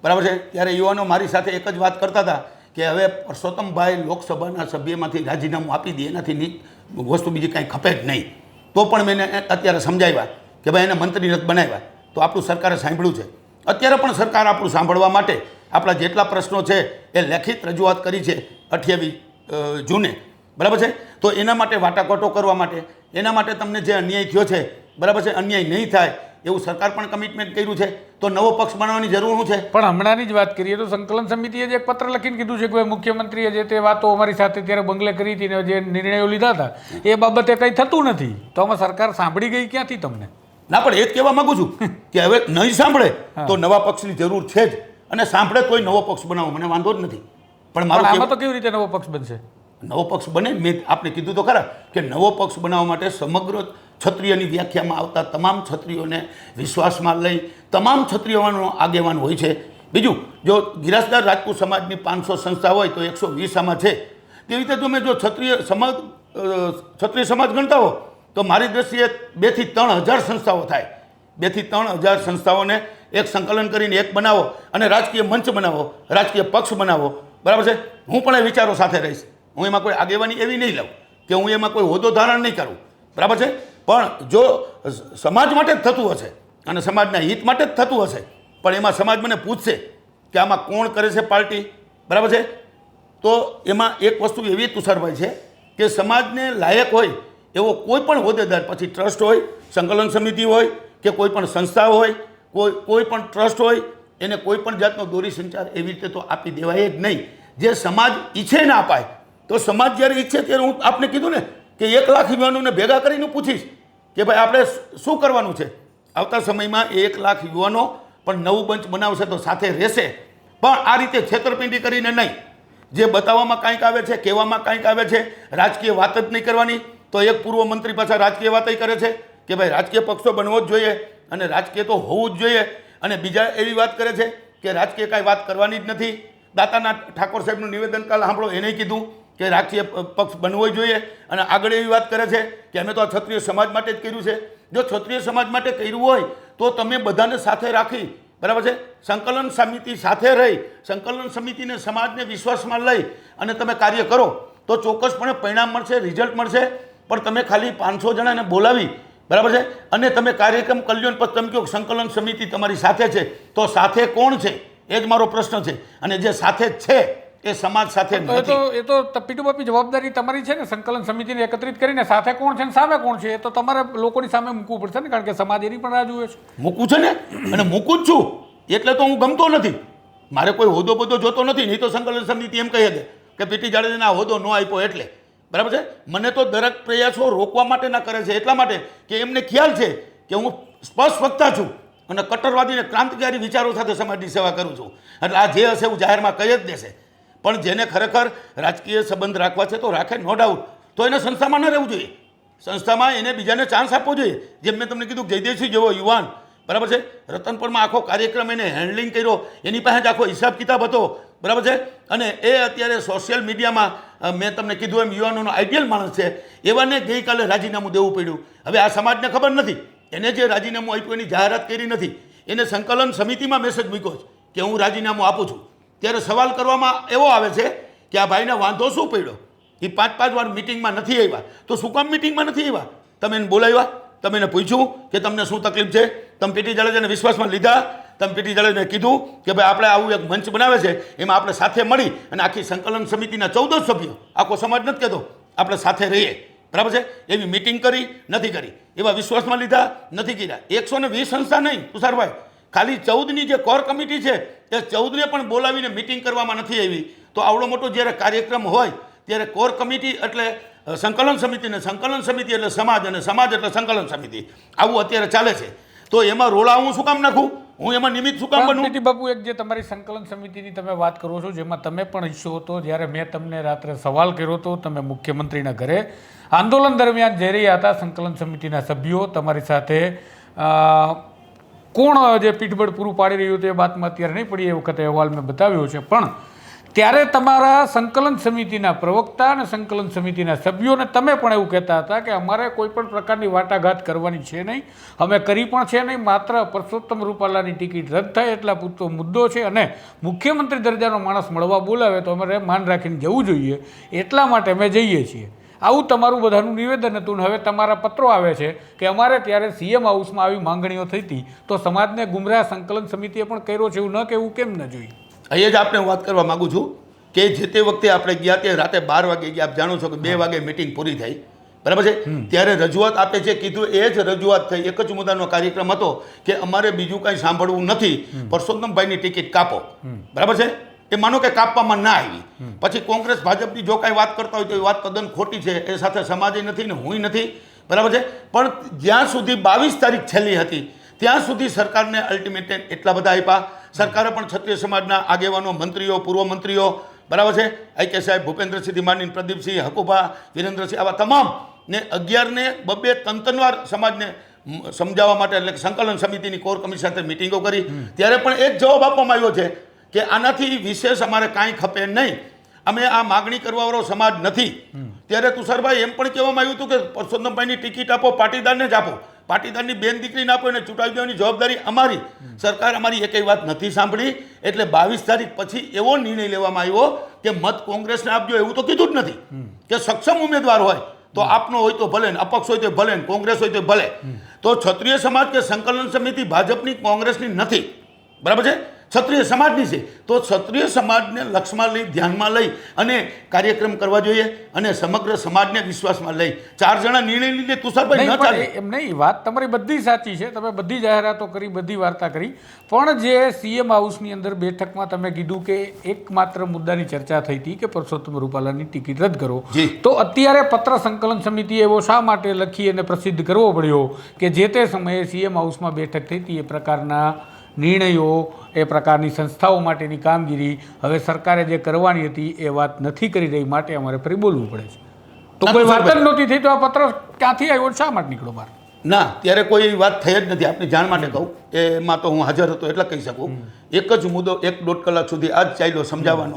બરાબર છે. ત્યારે યુવાનો મારી સાથે એક જ વાત કરતા હતા કે હવે પરસોત્તમભાઈ લોકસભાના સભ્યમાંથી રાજીનામું આપી દે, એનાથી વસ્તુ બીજી કાંઈ ખપે જ નહીં. તો પણ મેં એને અત્યારે સમજાવ્યા કે ભાઈ એને મંત્રી નથી બનાવ્યા. તો આપણું સરકારે સાંભળ્યું છે. અત્યારે પણ સરકાર આપણું સાંભળવા માટે આપણા જેટલા પ્રશ્નો છે એ લેખિત રજૂઆત કરી છે 28 જૂને, બરાબર છે. તો એના માટે વાટાઘાટો કરવા માટે, એના માટે તમને જે અન્યાય થયો છે, બરાબર છે, અન્યાય નહીં થાય એવું સરકાર પણ કમિટમેન્ટ કર્યું છે. તો નવો પક્ષ બનાવવાની જરૂર શું છે? પણ હમણાંની જ વાત કરીએ તો સંકલન સમિતિએ જે એક પત્ર લખીને કીધું છે કે ભાઈ મુખ્યમંત્રીએ જે તે વાતો અમારી સાથે ત્યારે બંગલે કરી હતી ને જે નિર્ણયો લીધા હતા એ બાબતે કંઈ થતું નથી. તો આમાં સરકાર સાંભળી ગઈ ક્યાંથી તમને? ના, પણ એ જ કહેવા માગું છું કે હવે નહીં સાંભળે તો નવા પક્ષની જરૂર છે જ, અને સાંભળે તોય નવો પક્ષ બનાવો, મને વાંધો જ નથી. પણ મારું આમાં તો કેવી રીતે નવો પક્ષ બનશે? નવો પક્ષ બને, મેં આપણે કીધું તો ખરા કે નવો પક્ષ બનાવવા માટે સમગ્ર ક્ષત્રિયની વ્યાખ્યામાં આવતા તમામ ક્ષત્રિયોને વિશ્વાસમાં લઈ તમામ ક્ષત્રિયોનો આગેવાન હોય છે. બીજું, જો ગિરાસદાર રાજપૂત સમાજની 500 સંસ્થા હોય તો 120 આમાં છે. તેવી રીતે જો મેં જો ક્ષત્રિય સમાજ ગણતા હો તો મારી દ્રષ્ટિએ 2 થી 3 હજાર સંસ્થાઓ થાય. 2 થી 3 હજાર સંસ્થાઓને એક સંકલન કરીને એક બનાવો અને રાજકીય મંચ બનાવો, રાજકીય પક્ષ બનાવો, બરાબર છે. હું પણ એ વિચારો સાથે રહીશ. હું એમાં કોઈ આગેવાની એવી નહીં લઉં કે હું એમાં કોઈ હોદ્દો ધારણ નહીં કરું, બરાબર છે. પણ જો સમાજ માટે જ થતું હશે અને સમાજના હિત માટે જ થતું હશે, પણ એમાં સમાજ મને પૂછશે કે આમાં કોણ કરે છે પાર્ટી, બરાબર છે, તો એમાં એક વસ્તુ એવી તુષારભાઈ છે કે સમાજને લાયક હોય એવો કોઈ પણ હોદ્દેદાર, પછી ટ્રસ્ટ હોય, સંકલન સમિતિ હોય કે કોઈ પણ સંસ્થા હોય, કોઈ પણ ટ્રસ્ટ હોય, એને કોઈ પણ જાતનો દોરી સંચાર એવી રીતે તો આપી દેવાય જ નહીં. જે સમાજ ઈચ્છે ના અપાય. તો સમાજ જ્યારે ઈચ્છે ત્યારે હું આપને કીધું ને કે 1 લાખ યુવાનોને ભેગા કરીને પૂછીશ કે ભાઈ આપણે શું કરવાનું છે. આવતા સમયમાં 1 લાખ યુવાનો પણ નવું મંચ બનાવશે તો સાથે રહેશે, પણ આ રીતે છેતરપિંડી કરીને નહીં. જે બતાવવામાં કાંઈક આવે છે, કહેવામાં કાંઈક આવે છે, રાજકીય વાત જ નહીં કરવાની. તો એક પૂર્વ મંત્રી પાછા રાજકીય વાતય કરે છે કે ભાઈ રાજકીય પક્ષો બનવો જ જોઈએ અને રાજકીય તો હોવું જ જોઈએ, અને બીજા એવી વાત કરે છે કે રાજકીય કાંઈ વાત કરવાની જ નથી. દાતાના ઠાકોર સાહેબનું નિવેદન કાલ સાંભળો, એને કીધું કે રાજકીય પક્ષ બનવો જોઈએ, અને આગળ એવી વાત કરે છે કે અમે તો આ ક્ષત્રિય સમાજ માટે જ કર્યું છે. જો ક્ષત્રિય સમાજ માટે કર્યું હોય તો તમે બધાને સાથે રાખી, બરાબર છે, સંકલન સમિતિ સાથે રહી, સંકલન સમિતિને સમાજને વિશ્વાસમાં લઈ અને તમે કાર્ય કરો તો ચોક્કસપણે પરિણામ મળશે, રિઝલ્ટ મળશે. પણ તમે ખાલી 500 જણાને બોલાવી, બરાબર છે, અને તમે કાર્યક્રમ કલ્યાણ પછી તમે કહો સંકલન સમિતિ તમારી સાથે છે, તો સાથે કોણ છે એ જ મારો પ્રશ્ન છે. અને જે સાથે જ છે એ સમાજ સાથે નથી. એ તો પીટુ બાપી જવાબદારી તમારી છે ને, સંકલન સમિતિને એકત્રિત કરીને સાથે કોણ છે ને સામે કોણ છે એ તો તમારે લોકોની સામે મૂકવું પડશે ને, કારણ કે સમાજ એની પણ રાહ જુએ છે. મૂકવું છે ને, અને મૂકું જ છું. એટલે તો હું ગમતો નથી, મારે કોઈ હોદ્દો બધો જોતો નથી. નહીં તો સંકલન સમિતિ એમ કહી દે કે પીટી જાડેજાને આ હોદ્દો ન આપ્યો એટલે, બરાબર છે. મને તો દરેક પ્રયાસો રોકવા માટેના કરે છે, એટલા માટે કે એમને ખ્યાલ છે કે હું સ્પષ્ટ વક્તા છું અને કટ્ટરવાદીને ક્રાંતિકારી વિચારો સાથે સમાજની સેવા કરું છું. એટલે આ જે હશે હું જાહેરમાં કહી જ દેશે. પણ જેને ખરેખર રાજકીય સંબંધ રાખવા છે તો રાખે, નો ડાઉટ. તો એને સંસ્થામાં ન રહેવું જોઈએ, સંસ્થામાં એને બીજાને ચાન્સ આપવો જોઈએ. જેમ મેં તમને કીધું જયદેવસિંહ જેવો યુવાન, બરાબર છે, રતનપુરમાં આખો કાર્યક્રમ એને હેન્ડલિંગ કર્યો, એની પાસે જ આખો હિસાબ કિતાબ હતો, બરાબર છે. અને એ અત્યારે સોશિયલ મીડિયામાં મેં તમને કીધું એમ યુવાનોનો આઈડિયલ માણસ છે. એવાને ગઈકાલે રાજીનામું દેવું પડ્યું. હવે આ સમાજને ખબર નથી, એને જે રાજીનામું આપ્યું એની જાહેરાત કરી નથી. એને સંકલન સમિતિમાં મેસેજ મૂક્યો છે કે હું રાજીનામું આપું છું. ત્યારે સવાલ કરવામાં એવો આવે છે કે આ ભાઈને વાંધો શું પડ્યો? એ 5-5 વાર મિટિંગમાં નથી આવ્યા, તો શું કામ મિટિંગમાં નથી આવ્યા? તમે એને બોલાવ્યા, તમે એને પૂછ્યું કે તમને શું તકલીફ છે? તમે પીટી જાડેજાને વિશ્વાસમાં લીધા? તમે પીટી જાડેજાને કીધું કે ભાઈ આપણે આવું એક મંચ બનાવે છે, એમાં આપણે સાથે મળી અને આખી સંકલન સમિતિના 14 સભ્યો, આખો સમાજ નથી કહેતો, આપણે સાથે રહીએ, બરાબર છે, એવી મિટિંગ કરી નથી કરી? એવા વિશ્વાસમાં લીધા નથી કર્યા? 120 સંસ્થા નહીં તુષારભાઈ, ખાલી 14ની જે કોર કમિટી છે એ 14ને પણ બોલાવીને મિટિંગ કરવામાં નથી આવી. તો આવડો મોટો જ્યારે કાર્યક્રમ હોય ત્યારે કોર કમિટી એટલે સંકલન સમિતિ, ને સંકલન સમિતિ એટલે સમાજ, અને સમાજ એટલે સંકલન સમિતિ, આવું અત્યારે ચાલે છે. તો એમાં રોળા હું શું કામ નાખું? હું એમાં નિમિત્ત શું કામ બનું? પીટી બાપુ, એક જે તમારી સંકલન સમિતિની તમે વાત કરો છો, જેમાં તમે પણ હિસ્સો હતો, જ્યારે મેં તમને રાત્રે સવાલ કર્યો હતો, તમે મુખ્યમંત્રીના ઘરે આંદોલન દરમિયાન જઈ રહ્યા હતા, સંકલન સમિતિના સભ્યો તમારી સાથે, કોણ જે પીઠબળ પૂરું પાડી રહ્યું હતું એ વાતમાં અત્યારે નહીં પડી, એ વખતે અહેવાલ મેં બતાવ્યો છે. પણ ત્યારે તમારા સંકલન સમિતિના પ્રવક્તા અને સંકલન સમિતિના સભ્યોને તમે પણ એવું કહેતા હતા કે અમારે કોઈ પણ પ્રકારની વાટાઘાટ કરવાની છે નહીં, અમે કરી પણ છે નહીં, માત્ર પરસોત્તમ રૂપાલાની ટિકિટ રદ થાય એટલા પૂરતો મુદ્દો છે અને મુખ્યમંત્રી દરજાનો માણસ મળવા બોલાવે તો અમારે માન રાખીને જવું જોઈએ, એટલા માટે અમે જઈએ છીએ. આવું તમારું બધાનું નિવેદન હતું. હવે તમારા પત્રો આવે છે કે અમારે ત્યારે સીએમ હાઉસમાં આવી માંગણીઓ થઈ હતી તો સમાજને ગુમરાહ સંકલન સમિતિએ પણ કર્યો છે, એવું ન કહેવું કેમ ન જોઈએ? અહીંયા જ આપણે હું વાત કરવા માગું છું કે જે તે વખતે આપણે ગયા તે રાતે 12 વાગે ગયા. આપ જાણો છો કે 2 વાગે મિટિંગ પૂરી થઈ, બરાબર છે. ત્યારે રજૂઆત આપે છે કીધું એ જ રજૂઆત થઈ. એક જ મુદ્દાનો કાર્યક્રમ હતો કે અમારે બીજું કાંઈ સાંભળવું નથી, પરસોત્તમભાઈની ટિકિટ કાપો, બરાબર છે. એ માનો કે કાપવામાં ના આવી. પછી કોંગ્રેસ ભાજપની જો કાંઈ વાત કરતા હોય તો એ વાત તદ્દન ખોટી છે. એ સાથે સમાજે નથી ને હુંય નથી, બરાબર છે. પણ જ્યાં સુધી 22 તારીખ છેલ્લી હતી ત્યાં સુધી સરકારને અલ્ટિમેટમ એટલા બધા આપ્યા. સરકારે પણ ક્ષત્રિય સમાજના આગેવાનો, મંત્રીઓ, પૂર્વ મંત્રીઓ, બરાબર છે, આઈ કે સાહેબ, ભૂપેન્દ્રસિંહથી માંડીને પ્રદીપસિંહ, હકુભા, વિરેન્દ્રસિંહ, આવા તમામ ને 11 ને 2 વાર સમાજને સમજાવવા માટે એટલે સંકલન સમિતિની કોર કમિટી સાથે મિટિંગો કરી. ત્યારે પણ એક જવાબ આપવામાં આવ્યો છે કે આનાથી વિશેષ અમારે કાંઈ ખપે નહીં, અમે આ માગણી કરવાવાળો સમાજ નથી. ત્યારે તુષારભાઈ એમ પણ કહેવામાં આવ્યું હતું કે પરસોત્તમભાઈની ટિકિટ આપો, પાટીદારને જ આપો, પાટીદારની બેન દીકરીને આપો, એને ચૂંટાવી દેવાની જવાબદારી અમારી. સરકાર અમારી એકેય વાત નથી સાંભળી. એટલે 22 તારીખ પછી એવો નિર્ણય લેવામાં આવ્યો કે મત કોંગ્રેસને આપજો. એવું તો કીધું જ નથી કે સક્ષમ ઉમેદવાર હોય તો આપનો હોય તો ભલે, અપક્ષ હોય તો ભલે, કોંગ્રેસ હોય તો ભલે. તો ક્ષત્રિય સમાજ કે સંકલન સમિતિ ભાજપની, કોંગ્રેસની નથી, બરાબર છે, ક્ષત્રિય સમાજની છે. તો ક્ષત્રિય સમાજને લક્ષમાં લઈ, ધ્યાનમાં લઈ અને કાર્યક્રમ કરવા જોઈએ અને સમગ્ર સમાજને વિશ્વાસમાં લઈ. 4 જણા નિર્ણય લીધે તુષારભાઈ ન ચાલે. એમ નહીં, વાત તમારી બધી સાચી છે, તમે બધી જાહેરાતો કરી, બધી વાર્તા કરી, પણ જે સીએમ હાઉસની અંદર બેઠકમાં તમે કીધું કે એકમાત્ર મુદ્દાની ચર્ચા થઈ હતી કે પરસોત્તમ રૂપાલાની ટિકિટ રદ કરો, તો અત્યારે પત્ર સંકલન સમિતિએ એવો શા માટે લખી અને પ્રસિદ્ધ કરવો પડ્યો કે જે તે સમયે સીએમ હાઉસમાં બેઠક થઈ હતી એ પ્રકારના નિર્ણયો, એ પ્રકારની સંસ્થાઓ માટેની કામગીરી હવે સરકારે જે કરવાની હતી એ વાત નથી કરી રહી, માટે અમારે ફરી બોલવું પડે છે. તો કોઈ વાત જ નહોતી થઈ તો આ પત્ર ક્યાંથી આવ્યો, શા માટે નીકળ્યો બહાર? ના, ત્યારે કોઈ એવી વાત થઈ જ નથી. આપની જાણ માટે કહું, એમાં તો હું હાજર હતો એટલે કહી શકું. એક જ મુદ્દો 1-1.5 કલાક સુધી આ જ ચાલ્યો સમજાવવાનો.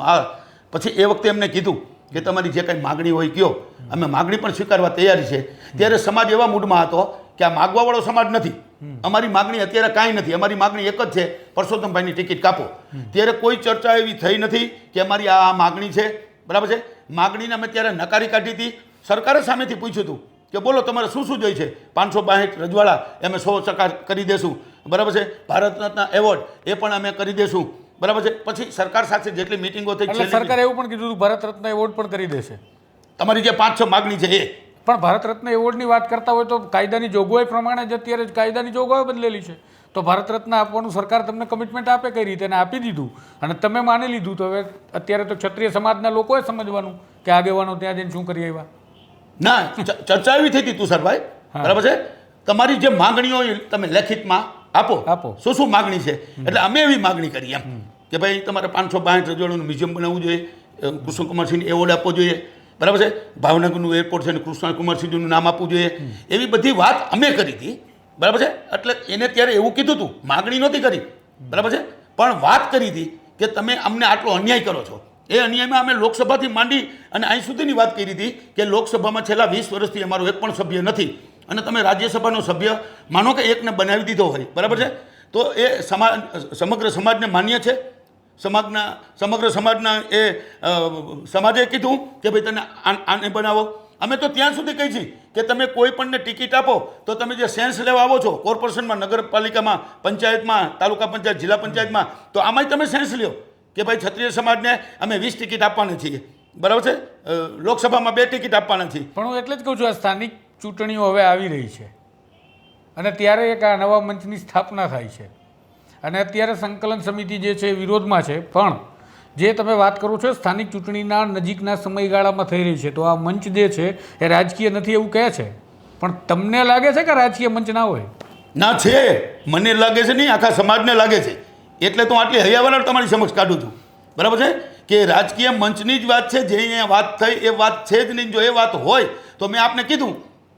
પછી એ વખતે એમને કીધું કે તમારી જે કાંઈ માગણી હોય કયો, અમે માગણી પણ સ્વીકારવા તૈયારી છે. ત્યારે સમાજ એવા મૂડમાં હતો કે આ માગવાવાળો સમાજ નથી, અમારી માગણી અત્યારે કાંઈ નથી, અમારી માગણી એક જ છે, પરસોત્તમભાઈની ટિકિટ કાપો. ત્યારે કોઈ ચર્ચા એવી થઈ નથી કે અમારી આ માગણી છે, બરાબર છે. માગણીને અમે ત્યારે નકારી કાઢી હતી. સરકારે સામેથી પૂછ્યું હતું કે બોલો તમારે શું શું જોઈએ છે? 562 રજવાડા અમે 100% કરી દેશું, બરાબર છે. ભારત રત્ન એવોર્ડ એ પણ અમે કરી દેશું, બરાબર છે. પછી સરકાર સાથે જેટલી મિટિંગો થઈ, સરકારે એવું પણ કીધું ભારત રત્ન એવોર્ડ પણ કરી દેશે. તમારી જે 5-6 માગણી છે એ પણ ભારત રત્ન એવોર્ડની વાત કરતા હોય તો કાયદાની જોગવાઈ પ્રમાણે જ અત્યારે કાયદાની જોગવાઈ બદલેલી છે. તો ભારત રત્ન આપવાનું સરકાર તમને કમિટમેન્ટ આપે કઈ રીતે, અને આપી દીધું અને તમે માની લીધું. તો હવે અત્યારે તો ક્ષત્રિય સમાજના લોકોએ સમજવાનું કે આગેવાનો ત્યાં જઈને શું કરી આવ્યા. ના, ચર્ચા એવી થઈ હતી તુષારભાઈ, બરાબર છે. તમારી જે માગણીઓ તમે લેખિતમાં આપો, શું શું માગણી છે. એટલે અમે એવી માગણી કરી એમ કે ભાઈ તમારે 562 રજવાડાનું મ્યુઝિયમ બનાવવું જોઈએ, કૃષ્ણકુમારસિંહને એવોર્ડ આપવો જોઈએ, બરાબર છે. ભાવનગરનું એરપોર્ટ છે ને કૃષ્ણકુમારસિંહનું નામ આપવું જોઈએ. એવી બધી વાત અમે કરી હતી, બરાબર છે. એટલે એને ત્યારે એવું કીધું હતું, માગણી નહોતી કરી, બરાબર છે, પણ વાત કરી હતી કે તમે અમને આટલો અન્યાય કરો છો. એ અન્યાયમાં અમે લોકસભાથી માંડી અને અહીં સુધીની વાત કરી હતી કે લોકસભામાં છેલ્લા 20 વર્ષથી અમારો એક પણ સભ્ય નથી અને તમે રાજ્યસભાનો સભ્ય માનો કે એકને બનાવી દીધો હોય, બરાબર છે. તો એ સમગ્ર સમાજને માન્ય છે. સમગ્ર સમાજના એ સમાજે કીધું કે ભાઈ તને આને બનાવો. અમે તો ત્યાં સુધી કહી છીએ કે તમે કોઈ પણને ટિકિટ આપો તો તમે જે સેન્સ લેવા આવો છો કોર્પોરેશનમાં, નગરપાલિકામાં, પંચાયતમાં, તાલુકા પંચાયત, જિલ્લા પંચાયતમાં, તો આમાંય તમે સેન્સ લ્યો કે ભાઈ ક્ષત્રિય સમાજને અમે 20 ટિકિટ આપવાના છીએ, બરાબર છે. લોકસભામાં 2 ટિકિટ આપવાના છીએ. પણ હું એટલે જ કહું છું, આ સ્થાનિક ચૂંટણીઓ હવે આવી રહી છે અને ત્યારે એક આ નવા મંચની સ્થાપના થાય છે અને અત્યારે સંકલન સમિતિ જે છે વિરોધમાં છે. પણ જે તમે વાત કરો છો સ્થાનિક ચૂંટણીના નજીકના સમયગાળામાં થઈ રહી છે, તો આ મંચ જે છે એ રાજકીય નથી એવું કહે છે. પણ તમને લાગે છે કે રાજકીય મંચ ના હોય? ના, છે. મને લાગે છે નહીં, આખા સમાજને લાગે છે. એટલે તો આટલી હૈયાવરણ તમારી સમક્ષ કાઢું છું, બરાબર છે, કે રાજકીય મંચની જ વાત છે. જે અહીંયા વાત થઈ એ વાત છે જ નહીં. જો એ વાત હોય તો મેં આપને કીધું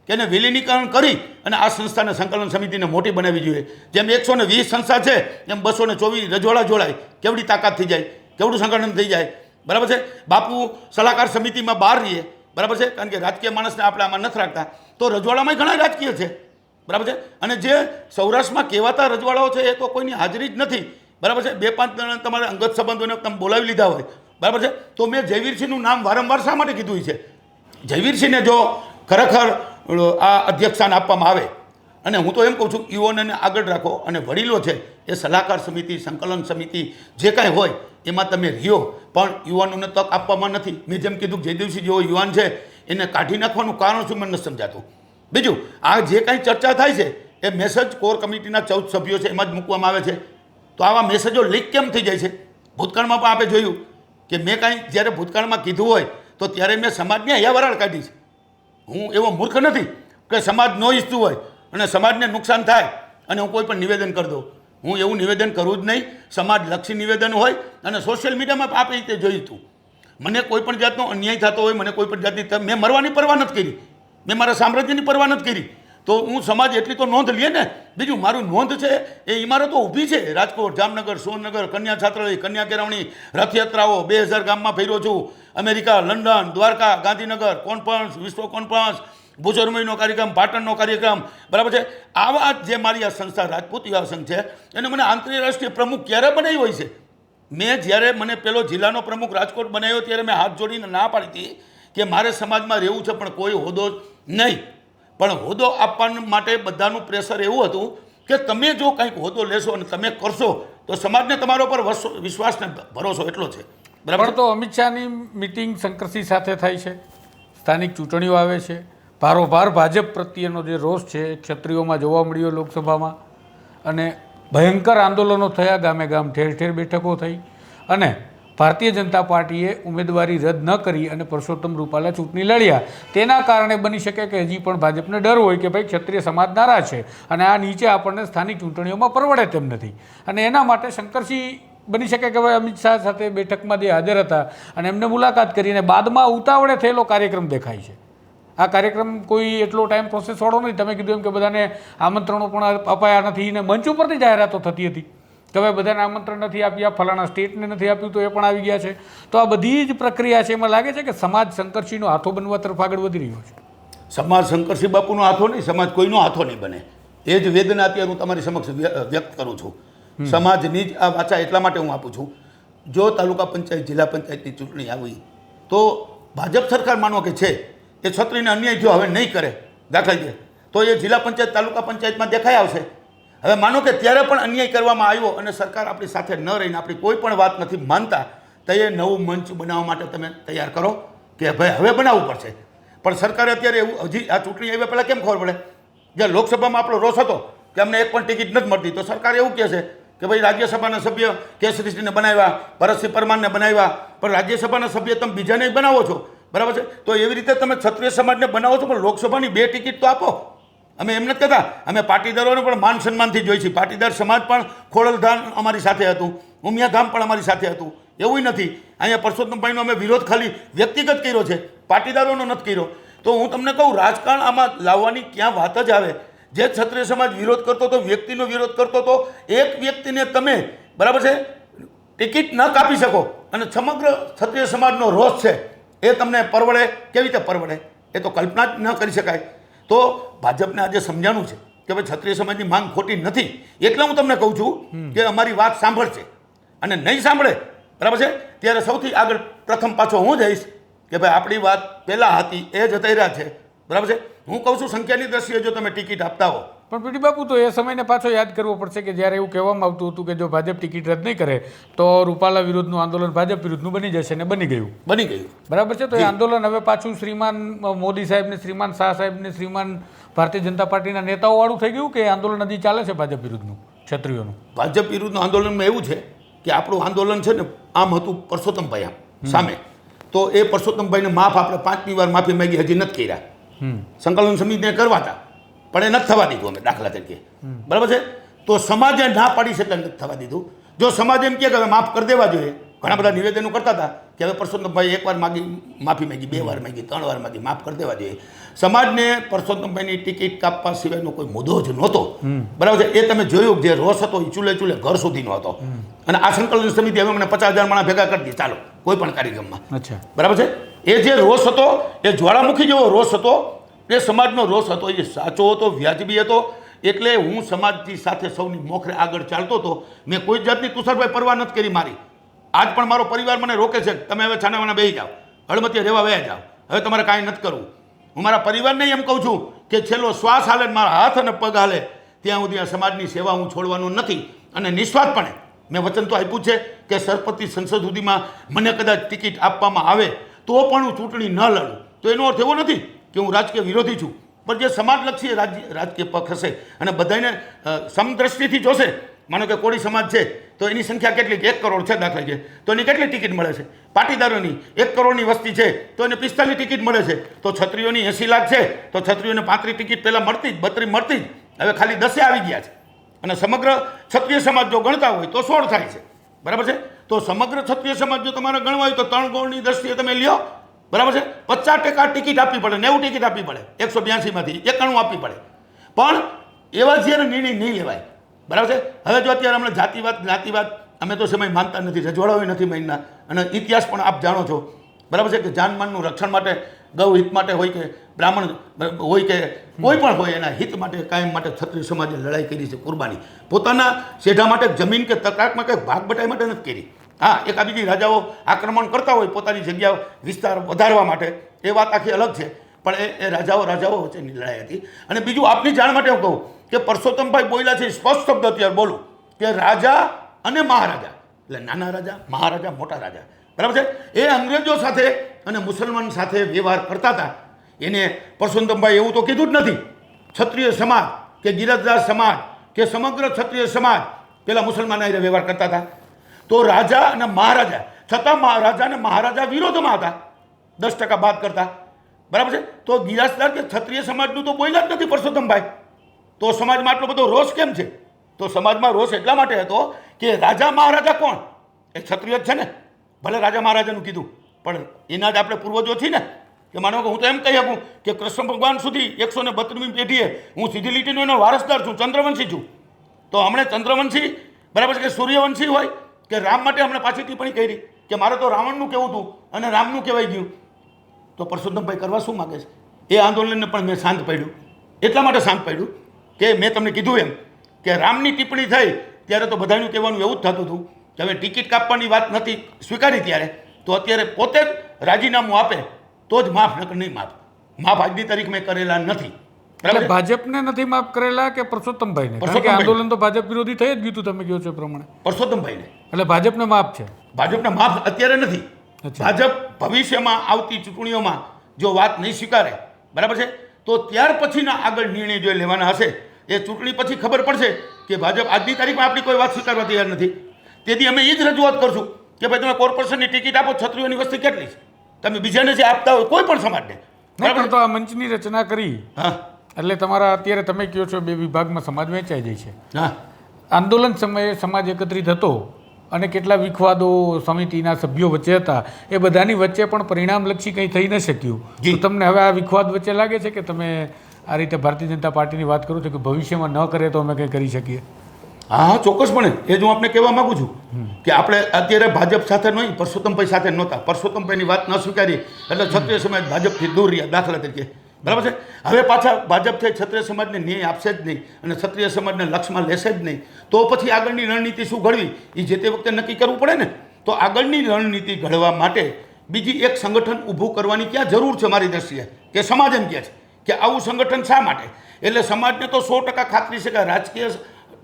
કે એને વિલીનીકરણ કરી અને આ સંસ્થાને સંકલન સમિતિને મોટી બનાવવી જોઈએ. જેમ 120 સંસ્થા છે એમ 224 રજવાડા જોડાય, કેવડી તાકાત થઈ જાય, કેવડું સંગઠન થઈ જાય, બરાબર છે. બાપુ સલાહકાર સમિતિમાં બહાર રહીએ, બરાબર છે, કારણ કે રાજકીય માણસને આપણે આમાં નથી રાખતા. તો રજવાડામાં ઘણા રાજકીય છે, બરાબર છે, અને જે સૌરાષ્ટ્રમાં કહેવાતા રજવાડાઓ છે એ તો કોઈની હાજરી જ નથી, બરાબર છે. 2-5 જણા તમારે અંગત સંબંધોને તમે બોલાવી લીધા હોય, બરાબર છે. તો મેં જયવીરસિંહનું નામ વારંવાર શા માટે કીધું છે? જયવીરસિંહને જો ખરેખર આ અધ્યક્ષસ્થાન આપવામાં આવે, અને હું તો એમ કહું છું યુવાનોને આગળ રાખો, અને વડીલો છે એ સલાહકાર સમિતિ, સંકલન સમિતિ જે કાંઈ હોય એમાં તમે રહ્યો, પણ યુવાનોને તક આપવામાં નથી. મેં જેમ કીધું જયદેવસિંહ જેવો યુવાન છે એને કાઢી નાખવાનું કારણ શું મને નથી સમજાતું. બીજું, આ જે કાંઈ ચર્ચા થાય છે એ મેસેજ કોર કમિટીના 14 સભ્યો છે એમાં જ મૂકવામાં આવે છે. તો આવા મેસેજો લીક કેમ થઈ જાય છે? ભૂતકાળમાં પણ આપણે જોયું કે મેં કાંઈ જ્યારે ભૂતકાળમાં કીધું હોય તો ત્યારે મેં સમાજને અહીંયા વરાળ કાઢી છે. હું એવો મૂર્ખ નથી કે સમાજ ન ઈચ્છતું હોય અને સમાજને નુકસાન થાય અને હું કોઈ પણ નિવેદન કરી દઉં. હું એવું નિવેદન કરું જ નહીં. સમાજલક્ષી નિવેદન હોય અને સોશિયલ મીડિયામાં આપણે રીતે જોયું હતું. મને કોઈ પણ જાતનો અન્યાય થતો હોય, મને કોઈ પણ જાતની, મેં મરવાની પરવા નથી કરી, મેં મારા સામ્રાજ્યની પરવા નથી કરી. તો હું સમાજ એટલી તો નોંધ લે ને. બીજું, મારું નોંધ છે એ ઇમારતો ઊભી છે રાજકોટ, જામનગર, સુરેન્દ્રનગર, કન્યા છાત્રાલય, કન્યા કેળવણી, રથયાત્રાઓ, 2000 ગામમાં ફેર્યો છું. America, London, Dwarka, Gandhinagar, conference, વિશ્વ કોન્ફરન્સ, ભુજરમયનો કાર્યક્રમ, પાટણનો કાર્યક્રમ, બરાબર છે. આવા જે મારી આ સંસ્થા રાજપૂત યુવા સંઘ છે એને મને આંતરરાષ્ટ્રીય પ્રમુખ ક્યારે બનાવી હોય છે? મેં જ્યારે મને પેલો જિલ્લાનો પ્રમુખ રાજકોટ બનાવ્યો ત્યારે મેં હાથ જોડીને ના પાડી હતી કે મારે સમાજમાં રહેવું છે પણ કોઈ હોદ્દો નહીં. પણ હોદ્દો આપવા માટે બધાનું પ્રેશર એવું હતું કે તમે જો કંઈક હોદ્દો લેશો અને તમે કરશો તો સમાજને તમારા પર વિશ્વાસ ને ભરોસો એટલો છે, બરાબર. તો અમિત શાહની મિટિંગ શંકરસિંહ સાથે થાય છે, સ્થાનિક ચૂંટણીઓ આવે છે, ભારોભાર ભાજપ પ્રત્યેનો જે રોષ છે એ ક્ષત્રિયોમાં જોવા મળ્યો લોકસભામાં, અને ભયંકર આંદોલનો થયા, ગામે ગામ ઠેર ઠેર બેઠકો થઈ, અને ભારતીય જનતા પાર્ટીએ ઉમેદવારી રદ ન કરી અને પરસોત્તમ રૂપાલા ચૂંટણી લડ્યા. તેના કારણે બની શકે કે હજી પણ ભાજપને ડર હોય કે ભાઈ ક્ષત્રિય સમાજ નારાજ છે અને આ નીચે આપણને સ્થાનિક ચૂંટણીઓમાં પરવડે તેમ નથી, અને એના માટે શંકરસિંહ બની શકે કે ભાઈ અમિત શાહ સાથે બેઠકમાં જે હાજર હતા અને એમને મુલાકાત કરીને બાદમાં ઉતાવળે થયેલો કાર્યક્રમ દેખાય છે. આ કાર્યક્રમ કોઈ એટલો ટાઈમ પ્રોસેસવાળો નથી. તમે કીધું એમ કે બધાને આમંત્રણો પણ અપાયા નથી અને મંચ ઉપરથી જાહેરાતો થતી હતી કે ભાઈ બધાને આમંત્રણ નથી આપ્યા, ફલાણા સ્ટેટને નથી આપ્યું તો એ પણ આવી ગયા છે. તો આ બધી જ પ્રક્રિયા છે, એમાં લાગે છે કે સમાજ શંકરસિંહનો હાથો બનવા તરફ આગળ વધી રહ્યો છે. સમાજ શંકરસિંહ બાપુનો હાથો નહીં, સમાજ કોઈનો હાથો નહીં બને. એ જ વેદના અત્યારે હું તમારી સમક્ષ વ્યક્ત કરું છું. સમાજની જ આ વાચા એટલા માટે હું આપું છું. જો તાલુકા પંચાયત, જિલ્લા પંચાયતની ચૂંટણી આવી તો ભાજપ સરકાર માનો કે છે એ ક્ષત્રિયને અન્યાય જો હવે નહીં કરે, દાખલા છે તો એ જિલ્લા પંચાયત, તાલુકા પંચાયતમાં દેખાઈ આવશે. હવે માનો કે ત્યારે પણ અન્યાય કરવામાં આવ્યો અને સરકાર આપણી સાથે ન રહીને આપણી કોઈ પણ વાત નથી માનતા, તો એ નવું મંચ બનાવવા માટે તમે તૈયાર કરો કે ભાઈ હવે બનાવવું પડશે. પણ સરકારે અત્યારે એવું હજી આ ચૂંટણી આવ્યા પહેલાં કેમ ખબર પડે? જે લોકસભામાં આપણો રોષ હતો કે અમને એક પણ ટિકિટ નથી મળતી, તો સરકાર એવું કહે છે કે ભાઈ રાજ્યસભાના સભ્ય કેસરીસિંહને બનાવ્યા, ભરતસિંહ પરમારને બનાવ્યા, પણ રાજ્યસભાના સભ્ય તમે બીજાને બનાવો છો, બરાબર છે. તો એવી રીતે તમે ક્ષત્રિય સમાજને બનાવો છો, પણ લોકસભાની 2 ટિકિટ તો આપો. અમે એમ નથી કહેતા, અમે પાટીદારોને પણ માન સન્માનથી જોઈ છીએ. પાટીદાર સમાજ પણ ખોડલધામ અમારી સાથે હતું, ઉમિયાધામ પણ અમારી સાથે હતું, એવું નથી. અહીંયા પરસોત્તમભાઈનો અમે વિરોધ ખાલી વ્યક્તિગત કર્યો છે, પાટીદારોનો નથી કર્યો. તો હું તમને કહું, રાજકારણ આમાં લાવવાની ક્યાં વાત જ આવે? જે ક્ષત્રિય સમાજ વિરોધ કરતો હતો, વ્યક્તિનો વિરોધ કરતો હતો, એક વ્યક્તિને તમે, બરાબર છે, ટિકિટ ન કાપી શકો અને સમગ્ર ક્ષત્રિય સમાજનો રોષ છે એ તમને પરવડે? કેવી રીતે પરવડે? એ તો કલ્પના જ ન કરી શકાય. તો ભાજપને આજે સમજાણું છે કે ભાઈ ક્ષત્રિય સમાજની માંગ ખોટી નથી. એટલે હું તમને કહું છું કે અમારી વાત સાંભળશે, અને નહીં સાંભળે, બરાબર છે, ત્યારે સૌથી આગળ પ્રથમ પાછો હું જઈશ કે ભાઈ આપણી વાત પહેલાં હતી એ જ રહ્યા છે, બરાબર છે. હું કહું છું સંખ્યાની દ્રષ્ટિએ જો તમે ટિકિટ આપતા હો. પણ પીટી બાપુ, તો એ સમયને પાછો યાદ કરવો પડશે કે જ્યારે એવું કહેવામાં આવતું હતું કે જો ભાજપ ટિકિટ રદ નહીં કરે તો રૂપાલા વિરુદ્ધનું આંદોલન ભાજપ વિરુદ્ધનું બની જશે, ને બની ગયું, બરાબર છે. તો એ આંદોલન હવે પાછું શ્રીમાન મોદી સાહેબને, શ્રીમાન શાહ સાહેબને, શ્રીમાન ભારતીય જનતા પાર્ટીના નેતાઓ વાળું થઈ ગયું કે આંદોલન હજી ચાલે છે ભાજપ વિરુદ્ધનું, ક્ષત્રિયોનું? ભાજપ વિરુદ્ધનું આંદોલનમાં એવું છે કે આપણું આંદોલન છે ને આમ હતું પરસોત્તમભાઈ આમ સામે, તો એ પરસોત્તમભાઈને માફ આપણે 5મી વાર માફી માંગી, હજી નથી કર્યા. સંકલન સમિતિને કરવા હતા પણ એ નથી થવા દીધું અમે, દાખલા તરીકે, બરાબર છે. તો સમાજે ના પાડી શકે નથી થવા દીધું. જો સમાજ એમ કહે કે હવે માફ કરી દેવા જોઈએ, ઘણા બધા નિવેદનો કરતા હતા કે હવે પરસોત્તમભાઈ એકવાર માફી માગી, 2 વાર માગી, 3 વાર માગી, માફ કરી દેવા જોઈએ. સમાજને પરસોત્તમભાઈની ટિકિટ કાપવા સિવાયનો કોઈ મુદ્દો જ નહોતો. બરાબર છે. એ તમે જોયું જે રોષ હતો એ ચૂલે ચૂલે ઘર સુધીનો હતો. અને આ સંકલન સમિતિ હવે મને 50,000 માણસ ભેગા કરી દી ચાલો કોઈ પણ કાર્યક્રમમાં. અચ્છા, બરાબર છે. એ જે રોષ હતો એ જ્વાળામુખી જેવો રોષ હતો, એ સમાજનો રોષ હતો, એ સાચો હતો, વ્યાજબી હતો. એટલે હું સમાજની સાથે સૌની મોખરે આગળ ચાલતો હતો. મેં કોઈ જાતની તુષારભાઈ પરવા નથી કરી મારી. આજ પણ મારો પરિવાર મને રોકે છે તમે હવે છાનાવાના બેસી જાઓ, હળમતીએ રહેવા વયા જાઓ, હવે તમારે કાંઈ નથી કરવું. હું મારા પરિવારને એમ કહું છું કે છેલ્લો શ્વાસ હાલે ને મારા હાથ અને પગ હાલે ત્યાં સુધી આ સમાજની સેવા હું છોડવાનું નથી. અને નિસ્વાર્થપણે મેં વચન તો આપ્યું છે કે સરપતિ સંસદ સુધીમાં મને કદાચ ટિકિટ આપવામાં આવે તો પણ હું ચૂંટણી ન લડું. તો એનો અર્થ એવો નથી કે હું રાજકીય વિરોધી છું, પણ જે સમાજલક્ષી રાજકીય પક્ષ હશે અને બધાને સમદ્રષ્ટિથી જોશે. માનો કે કોળી સમાજ છે તો એની સંખ્યા કેટલી, 1 કરોડ છે દાખલા છે, તો એની કેટલી ટિકિટ મળે છે? પાટીદારોની 1 કરોડની વસ્તી છે તો એને 45 ટિકિટ મળે છે. તો ક્ષત્રિયોની 80 લાખ છે તો ક્ષત્રિયોને 35 ટિકિટ પહેલાં મળતી જ, 32 મળતી જ, હવે ખાલી 10 આવી ગયા છે. અને સમગ્ર ક્ષત્રિય સમાજ જો ગણતા હોય તો 16 થાય છે. બરાબર છે. તો સમગ્ર ક્ષત્રિય સમાજ જો તમારે ગણવા હોય તો 3 ગોળની દ્રષ્ટિએ તમે લ્યો. બરાબર છે. 50% ટિકિટ આપવી પડે, 90 ટિકિટ આપવી પડે, 182માંથી 91 આપવી પડે. પણ એવા જ્યારે નિર્ણય નહીં લેવાય. બરાબર છે. હવે જો અત્યારે હમણાં જાતિવાદ જ્ઞાતિવાદ અમે તો સમય માનતા નથી, રજવાડાઓ નથી માનના, અને ઇતિહાસ પણ આપ જાણો છો. બરાબર છે કે જાનમાનનું રક્ષણ માટે, ગૌ હિત માટે હોય કે બ્રાહ્મણ હોય કે કોઈ પણ હોય, એના હિત માટે કાયમ માટે ક્ષત્રિય સમાજે લડાઈ કરી છે, કુરબાની. પોતાના શેઢા માટે જમીન કે તકાતમાં કંઈ ભાગ બટાઈ માટે નથી કરી. હા, એક આ બીજી રાજાઓ આક્રમણ કરતા હોય પોતાની જગ્યા વિસ્તાર વધારવા માટે, એ વાત આખી અલગ છે. પણ એ રાજાઓ વચ્ચેની લડાઈ હતી. અને બીજું આપની જાણ માટે હું કહું કે પરસોત્તમભાઈ બોલ્યા છે સ્પષ્ટ શબ્દ અત્યારે બોલું કે રાજા અને મહારાજા, એટલે નાના રાજા, મહારાજા, મોટા રાજા. બરાબર છે. એ અંગ્રેજો સાથે અને મુસલમાન સાથે વ્યવહાર કરતા હતા. એને પરસોત્તમભાઈ એવું તો કીધું જ નથી. ક્ષત્રિય સમાજ કે ગિરજદાસ સમાજ કે સમગ્ર ક્ષત્રિય સમાજ પેલા મુસલમાન હારે વ્યવહાર કરતા હતા. તો રાજા અને મહારાજા, છતાં રાજા અને મહારાજા વિરોધમાં હતા, 10% બાદ કરતા. બરાબર છે. તો ગિરજદાર કે ક્ષત્રિય સમાજનું તો બોલ્યા જ નથી પરસોત્તમભાઈ. તો સમાજમાં આટલો બધો રોષ કેમ છે? તો સમાજમાં રોષ એટલા માટે હતો કે રાજા મહારાજા કોણ? એ ક્ષત્રિય જ છે ને. ભલે રાજા મહારાજાનું કીધું પણ એના જ આપણે પૂર્વજો છીએ ને. કે માનો કે હું તો એમ કહી શકું કે કૃષ્ણ ભગવાન સુધી 132મી પેઢીએ હું સીધી લીટીનો એનો વારસદાર છું, ચંદ્રવંશી છું. તો હમણે ચંદ્રવંશી, બરાબર છે, કે સૂર્યવંશી હોય કે રામ માટે હમણાં પાછી ટિપ્પણી કરી કે મારે તો રાવણનું કહેવું હતું અને રામનું કહેવાઈ ગયું. તો પરસોત્તમભાઈ કરવા શું માગે છે? એ આંદોલનને પણ મેં શાંત પાડ્યું. એટલા માટે શાંત પાડ્યું કે મેં તમને કીધું એમ કે રામની ટિપ્પણી થઈ ત્યારે તો બધાનું કહેવાનું એવું જ થતું હતું કે હવે ટિકિટ કાપવાની વાત નથી સ્વીકારી ત્યારે, તો અત્યારે પોતે જ રાજીનામું આપે તો જ માફ, નકર નહીં માફ. માફ આજની તારીખ મેં કરેલા નથી. એટલે ભાજપને નથી માફ કરેલા કે પરસોત્તમભાઈને? કારણ કે આંદોલન તો ભાજપ વિરોધી થઈ જ ગયું હતું તમે કહો છો એ પ્રમાણે. પરસોત્તમભાઈને એટલે ભાજપને માફ છે? ભાજપને માફ અત્યારે નથી. ભાજપ ભવિષ્યમાં આવતી ચૂંટણીઓમાં જો વાત નહીં સ્વીકારે, બરાબર છે, તો ત્યાર પછીના આગળ નિર્ણય જો લેવાના હશે એ ચૂંટણી પછી ખબર પડશે કે ભાજપ આજની તારીખમાં આપણી કોઈ વાત સ્વીકારવા તૈયાર નથી. તેથી અમે એ જ રજૂઆત કરશું કે ભાઈ તમે કોર્પોરેશનની ટિકિટ આપો, ક્ષત્રિયોની વસ્તી કેટલી છે, તમે બીજાને જે આપતા હોય કોઈ પણ સમાજને. બરાબર. તો આ મંચની રચના કરી, હા, એટલે તમારા અત્યારે તમે કહો છો 2 વિભાગમાં સમાજ વહેંચાઈ જાય છે. હા, આંદોલન સમયે સમાજ એકત્રિત હતો અને કેટલા વિખવાદો સમિતિના સભ્યો વચ્ચે હતા, એ બધાની વચ્ચે પણ પરિણામલક્ષી કંઈ થઈ ન શક્યું. તો તમને હવે આ વિખવાદ વચ્ચે લાગે છે કે તમે આ રીતે ભારતીય જનતા પાર્ટીની વાત કરો છો કે ભવિષ્યમાં ન કરે તો અમે કંઈ કરી શકીએ? હા, ચોક્કસપણે. એ જ હું આપને કહેવા માગું છું કે આપણે અત્યારે ભાજપ સાથે નહીં, પરસોત્તમભાઈ સાથે નહોતા. પરસોત્તમભાઈની વાત ન સ્વીકારી એટલે ક્ષત્રિય સમાજ ભાજપથી દૂર રહ્યા, દાખલા તરીકે. બરાબર છે. હવે પાછા ભાજપ થઈ ક્ષત્રિય સમાજને ન્યાય આપશે જ નહીં અને ક્ષત્રિય સમાજને લક્ષમાં લેશે જ નહીં. તો પછી આગળની રણનીતિ શું ઘડવી એ જે તે વખતે નક્કી કરવું પડે ને. તો આગળની રણનીતિ ઘડવા માટે બીજી એક સંગઠન ઊભું કરવાની ક્યાં જરૂર છે મારી દ્રષ્ટિએ? કે સમાજ એમ કહે છે કે આવું સંગઠન શા માટે? એટલે સમાજને તો 100% ખાતરી છે કે રાજકીય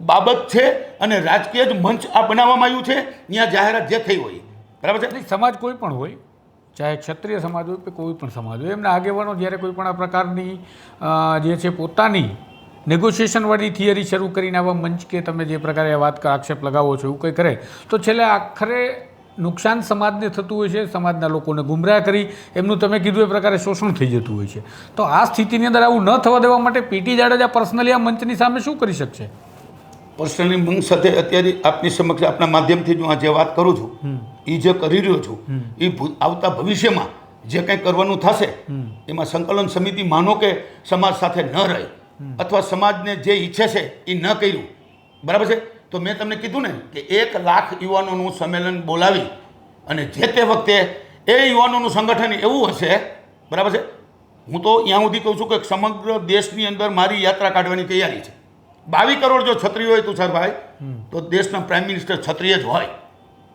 બાબત છે અને રાજકીય જ મંચ આ બનાવવામાં આવ્યું છે, ત્યાં જાહેરાત જે થઈ હોય. બરાબર છે. સમાજ કોઈ પણ હોય, ચાહે ક્ષત્રિય સમાજ હોય કે કોઈ પણ સમાજ હોય, એમના આગેવાનો જ્યારે કોઈ પણ આ પ્રકારની જે છે પોતાની નેગોશિએશનવાળી થિયરી શરૂ કરીને આવા મંચ કે તમે જે પ્રકારે વાત આક્ષેપ લગાવો છો એવું કંઈ કરે તો છેલ્લે આખરે નુકસાન સમાજને થતું હોય છે, સમાજના લોકોને ગુમરાહ કરી એમનું તમે કીધું એ પ્રકારે શોષણ થઈ જતું હોય છે. તો આ સ્થિતિની અંદર આવું ન થવા દેવા માટે પીટી જાડેજા પર્સનલી આ મંચની સામે શું કરી શકશે? પર્સનલી મંચ સાથે અત્યારે આપની સમક્ષ આપના માધ્યમથી હું આ જે વાત કરું છું એ જે કરી રહ્યો છું એ આવતા ભવિષ્યમાં જે કંઈ કરવાનું થશે એમાં સંકલન સમિતિ માનો કે સમાજ સાથે ન રહે અથવા સમાજને જે ઈચ્છે છે એ ન કર્યું, બરાબર છે, તો મેં તમને કીધું ને કે 1 લાખ યુવાનોનું સંમેલન બોલાવી અને જે તે વખતે એ યુવાનોનું સંગઠન એવું હશે, બરાબર છે, હું તો ત્યાં સુધી કહું છું કે સમગ્ર દેશની અંદર મારી યાત્રા કાઢવાની તૈયારી છે. 22 કરોડ જો છત્રી હોય તુષારભાઈ, તો દેશના પ્રાઇમ મિનિસ્ટર ક્ષત્રિય જ હોય,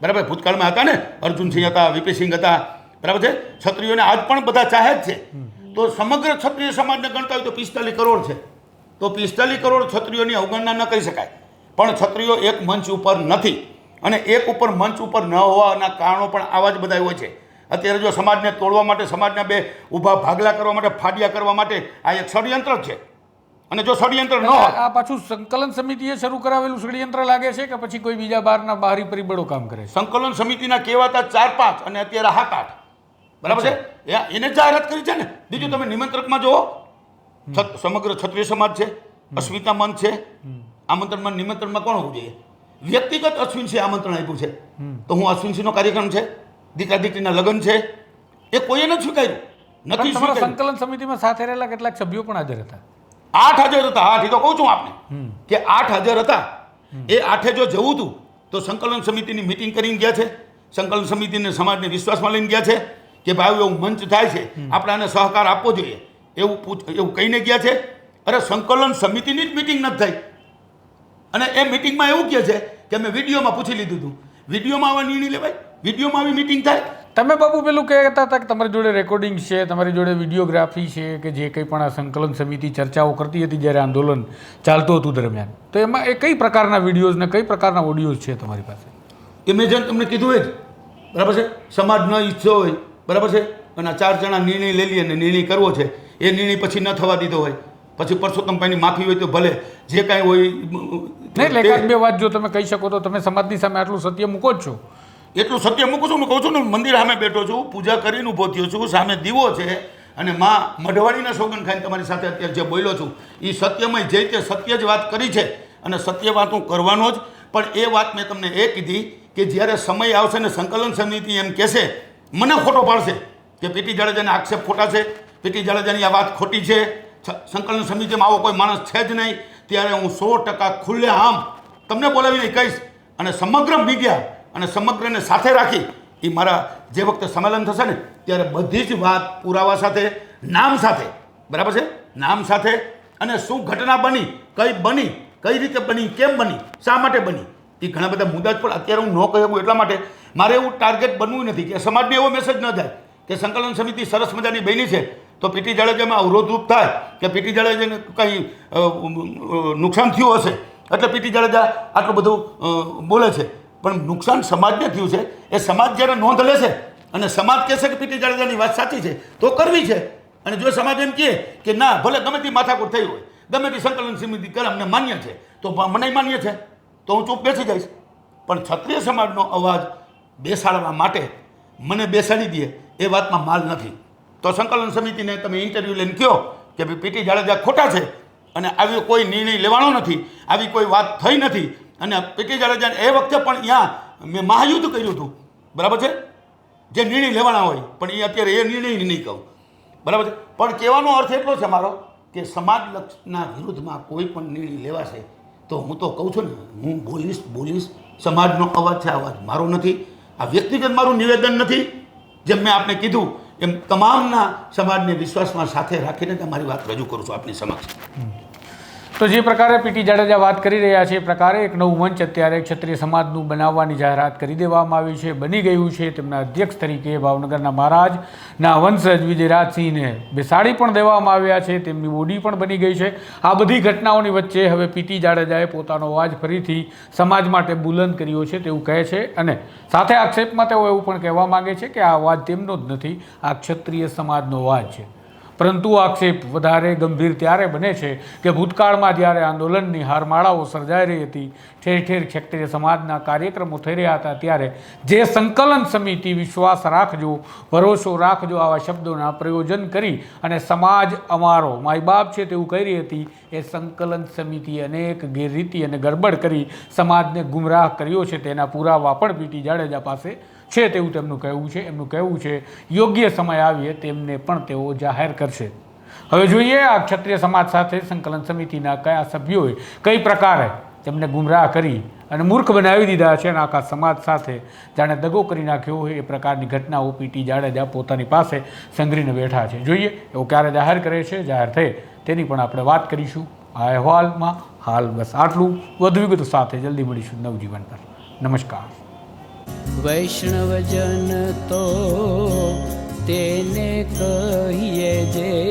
બરાબર. ભૂતકાળમાં હતા ને, અર્જુનસિંહ હતા, વીપી સિંહ હતા, બરાબર છે. ક્ષત્રિયોને આજ પણ બધા ચાહે જ છે. તો સમગ્ર ક્ષત્રિય સમાજને ગણતા હોય તો 45 કરોડ છે. તો 45 કરોડ ક્ષત્રિયોની અવગણના ન કરી શકાય. પણ ક્ષત્રિયો એક મંચ ઉપર નથી, અને એક ઉપર મંચ ઉપર ન હોવાના કારણો પણ આવા જ બધા હોય છે. અત્યારે જો સમાજને તોડવા માટે, સમાજના બે ઊભા ભાગલા કરવા માટે, ફાડિયા કરવા માટે આ એક ષડયંત્ર જ છે. અને જો ષડયંત્ર ન હોય, આ પાછું સંકલન સમિતિએ શરૂ કરાવેલું ષડયંત્ર લાગે છે કે પછી કોઈ બીજા બહારના બહારી પરિબળો કામ કરે છે? સંકલન સમિતિના કહેવાતા 4-5 અને અત્યારે 7-8, બરાબર છે, એને જાહેરાત કરી છે ને. બીજું તમે નિમંત્રકમાં જુઓ, સમગ્ર ક્ષત્રિય સમાજ છે, અસ્મિતા મંચ છે. આમંત્રણમાં નિમંત્રણમાં કોણ હોવું જોઈએ? વ્યક્તિગત અશ્વિનસિંહ આમંત્રણ આપ્યું છે, તો હું અશ્વિનસિંહનો કાર્યક્રમ છે, દીકરા દીકરીના લગ્ન છે, એ કોઈએ નથી સ્વીકાર્યું, નથી તમારા સ્વીકાર્યું. સંકલન સમિતિમાં સાથે રહેલા કેટલાક સભ્યો પણ હાજર હતા. 8 હાજર હતા. 8 એ તો કહું છું આપને કે 8 હાજર હતા. એ 8 જો જવું હતું તો સંકલન સમિતિની મિટિંગ કરીને ગયા છે. સંકલન સમિતિને સમાજને વિશ્વાસમાં લઈને ગયા છે કે ભાઈ એવું મંચ થાય છે, આપણે આને સહકાર આપવો જોઈએ, એવું કહીને ગયા છે. અરે સંકલન સમિતિની જ મિટિંગ નથી થઈ, અને એ મિટિંગમાં એવું કહે છે કે અમે વિડીયોમાં પૂછી લીધું હતું. વિડીયોમાં આવા નિર્ણય લેવાય? વિડીયોમાં આવી મિટિંગ થાય? તમે બાપુ પેલું કહેતા હતા કે તમારી જોડે રેકોર્ડિંગ છે, તમારી જોડે વિડીયોગ્રાફી છે, કે જે કંઈ પણ આ સંકલન સમિતિ ચર્ચાઓ કરતી હતી જ્યારે આંદોલન ચાલતું હતું દરમિયાન, તો એમાં એ કઈ પ્રકારના વિડીયોઝ ને કઈ પ્રકારના ઓડિયોઝ છે તમારી પાસે? કે મેં જેમ તમને કીધું એ જ, બરાબર છે, સમાજ ન ઈચ્છતો હોય, બરાબર છે, અને 4 જણા નિર્ણય લઈ લઈએ અને નિર્ણય કરવો છે, એ નિર્ણય પછી ન થવા દીધો હોય, પછી પરસોત્તમભાઈની માફી હોય તો ભલે, જે કાંઈ હોય નહીં, એટલે એકાદ બે વાત જો તમે કહી શકો તો. તમે સમાજની સામે આટલું સત્ય મૂકો જ છો. એટલું સત્ય મૂકું છું. હું કહું છું ને, મંદિર સામે બેઠો છું, પૂજા કરીને ઊભો થયો છું, સામે દીવો છે, અને માં મઢવાડીના સોગંદ ખાઈને તમારી સાથે અત્યારે જે બોલ્યો છું એ સત્યમય જે તે સત્ય જ વાત કરી છે, અને સત્ય વાત હું કરવાનો જ. પણ એ વાત મેં તમને એ કીધી કે જ્યારે સમય આવશે ને સંકલન સમિતિ એમ કહેશે, મને ખોટો પાડશે કે પીટી જાડેજાને આક્ષેપ ખોટા છે, પીટી જાડેજાની આ વાત ખોટી છે, સંકલન સમિતિમાં આવો કોઈ માણસ છે જ નહીં, ત્યારે હું 100% ખુલ્લેઆમ તમને બોલાવીને કહીશ. અને સમગ્ર મીડિયા અને સમગ્રને સાથે રાખી એ મારા જે વખતે સંમેલન થશે ને ત્યારે બધી જ વાત પુરાવા સાથે, નામ સાથે, બરાબર છે, નામ સાથે, અને શું ઘટના બની, કઈ રીતે બની, કેમ બની, શા માટે બની, એ ઘણા બધા મુદ્દા જ. પણ અત્યારે હું ન કહી શકું એટલા માટે મારે એવું ટાર્ગેટ બનવું નથી કે સમાજને એવો મેસેજ ન જાય કે સંકલન સમિતિ સરસ મજાની બની છે તો પીટી જાડેજામાં અવરોધરૂપ થાય કે પીટી જાડેજાને કંઈ નુકસાન થયું હશે એટલે પીટી જાડેજા આટલું બધું બોલે છે. પણ નુકસાન સમાજને થયું છે, એ સમાજ જ્યારે નોંધ લેશે અને સમાજ કહેશે કે પીટી જાડેજાની વાત સાચી છે તો કરવી છે. અને જો સમાજ એમ કહે કે ના, ભલે ગમે તે માથાકૂટ થઈ હોય, ગમે તે સંકલન સમિતિ કરે, અમને માન્ય છે, તો મને માન્ય છે, તો હું ચૂપ બેસી જઈશ. પણ ક્ષત્રિય સમાજનો અવાજ બેસાડવા માટે મને બેસાડી દે એ વાતમાં માલ નથી. તો સંકલન સમિતિને તમે ઇન્ટરવ્યૂ લઈને કહો કે ભાઈ પીટી જાડેજા ખોટા છે અને આવી કોઈ નિર્ણય લેવાનો નથી, આવી કોઈ વાત થઈ નથી. અને પીટી જાડેજાને એ વખતે પણ અહીંયા મેં મહાયુદ્ધ કર્યું હતું, બરાબર છે, જે નિર્ણય લેવાના હોય, પણ એ અત્યારે એ નિર્ણય નહીં કહું, બરાબર છે. પણ કહેવાનો અર્થ એટલો છે મારો કે સમાજના વિરુદ્ધમાં કોઈ પણ નિર્ણય લેવાશે તો હું તો કહું છું ને, હું બોલીશ. સમાજનો અવાજ છે, અવાજ મારો નથી, આ વ્યક્તિગત મારું નિવેદન નથી. જેમ મેં આપને કીધું એમ તમામના સમાજને વિશ્વાસમાં સાથે રાખીને તમારી વાત રજૂ કરું છું આપની સમક્ષ. તો જે પ્રકારે પીટી જાડેજા વાત કરી રહ્યા છે એ પ્રકારે એક નવું મંચ અત્યારે ક્ષત્રિય સમાજનું બનાવવાની જાહેરાત કરી દેવામાં આવી છે, બની ગયું છે. તેમના અધ્યક્ષ તરીકે ભાવનગરના મહારાજના વંશજ વિજયરાજસિંહને બેસાડી પણ દેવામાં આવ્યા છે, તેમની બોડી પણ બની ગઈ છે. આ બધી ઘટનાઓની વચ્ચે હવે પીટી જાડેજાએ પોતાનો અવાજ ફરીથી સમાજ માટે બુલંદ કર્યો છે તેવું કહે છે, અને સાથે આક્ષેપમાં તેઓ એવું પણ કહેવા માગે છે કે આ અવાજ તેમનો જ નથી, આ ક્ષત્રિય સમાજનો અવાજ છે. પરંતુ આક્ષેપ વધારે ગંભીર ત્યારે બને છે કે ભૂતકાળમાં જ્યારે આંદોલનની હારમાળાઓ સર્જાઈ રહી હતી, ઠેર ઠેર ક્ષત્રિય સમાજના કાર્યક્રમો થઈ રહ્યા હતા, ત્યારે જે સંકલન સમિતિ વિશ્વાસ રાખજો, ભરોસો રાખજો આવા શબ્દોના પ્રયોજન કરી અને સમાજ અમારો માય બાપ છે તેવું કહી રહી હતી, એ સંકલન સમિતિએ અનેક ગેરરીતિ અને ગડબડ કરી સમાજને ગુમરાહ કર્યો છે. તેના પુરાવા પણ પીટી જાડેજા પાસે છે તેવું તેમનું કહેવું છે. એમનું કહેવું છે યોગ્ય સમય આવીએ તેમને પણ તેઓ જાહેર કરશે. હવે જોઈએ આ ક્ષત્રિય સમાજ સાથે સંકલન સમિતિના કયા સભ્યોએ કઈ પ્રકારે તેમને ગુમરાહ કરી અને મૂર્ખ બનાવી દીધા છે અને આખા સમાજ સાથે જાણે દગો કરી નાખ્યો હોય એ પ્રકારની ઘટનાઓ પીટી જાડેજા પોતાની પાસે સંગ્રહીને બેઠા છે. જોઈએ એવો ક્યારે જાહેર કરે છે, જાહેર થાય તેની પણ આપણે વાત કરીશું આ અહેવાલમાં. હાલ બસ આટલું. વધુ વિગતો સાથે જલ્દી મળીશું નવજીવન પર. નમસ્કાર. વૈષ્ણવજન તો તેને કહીએ જે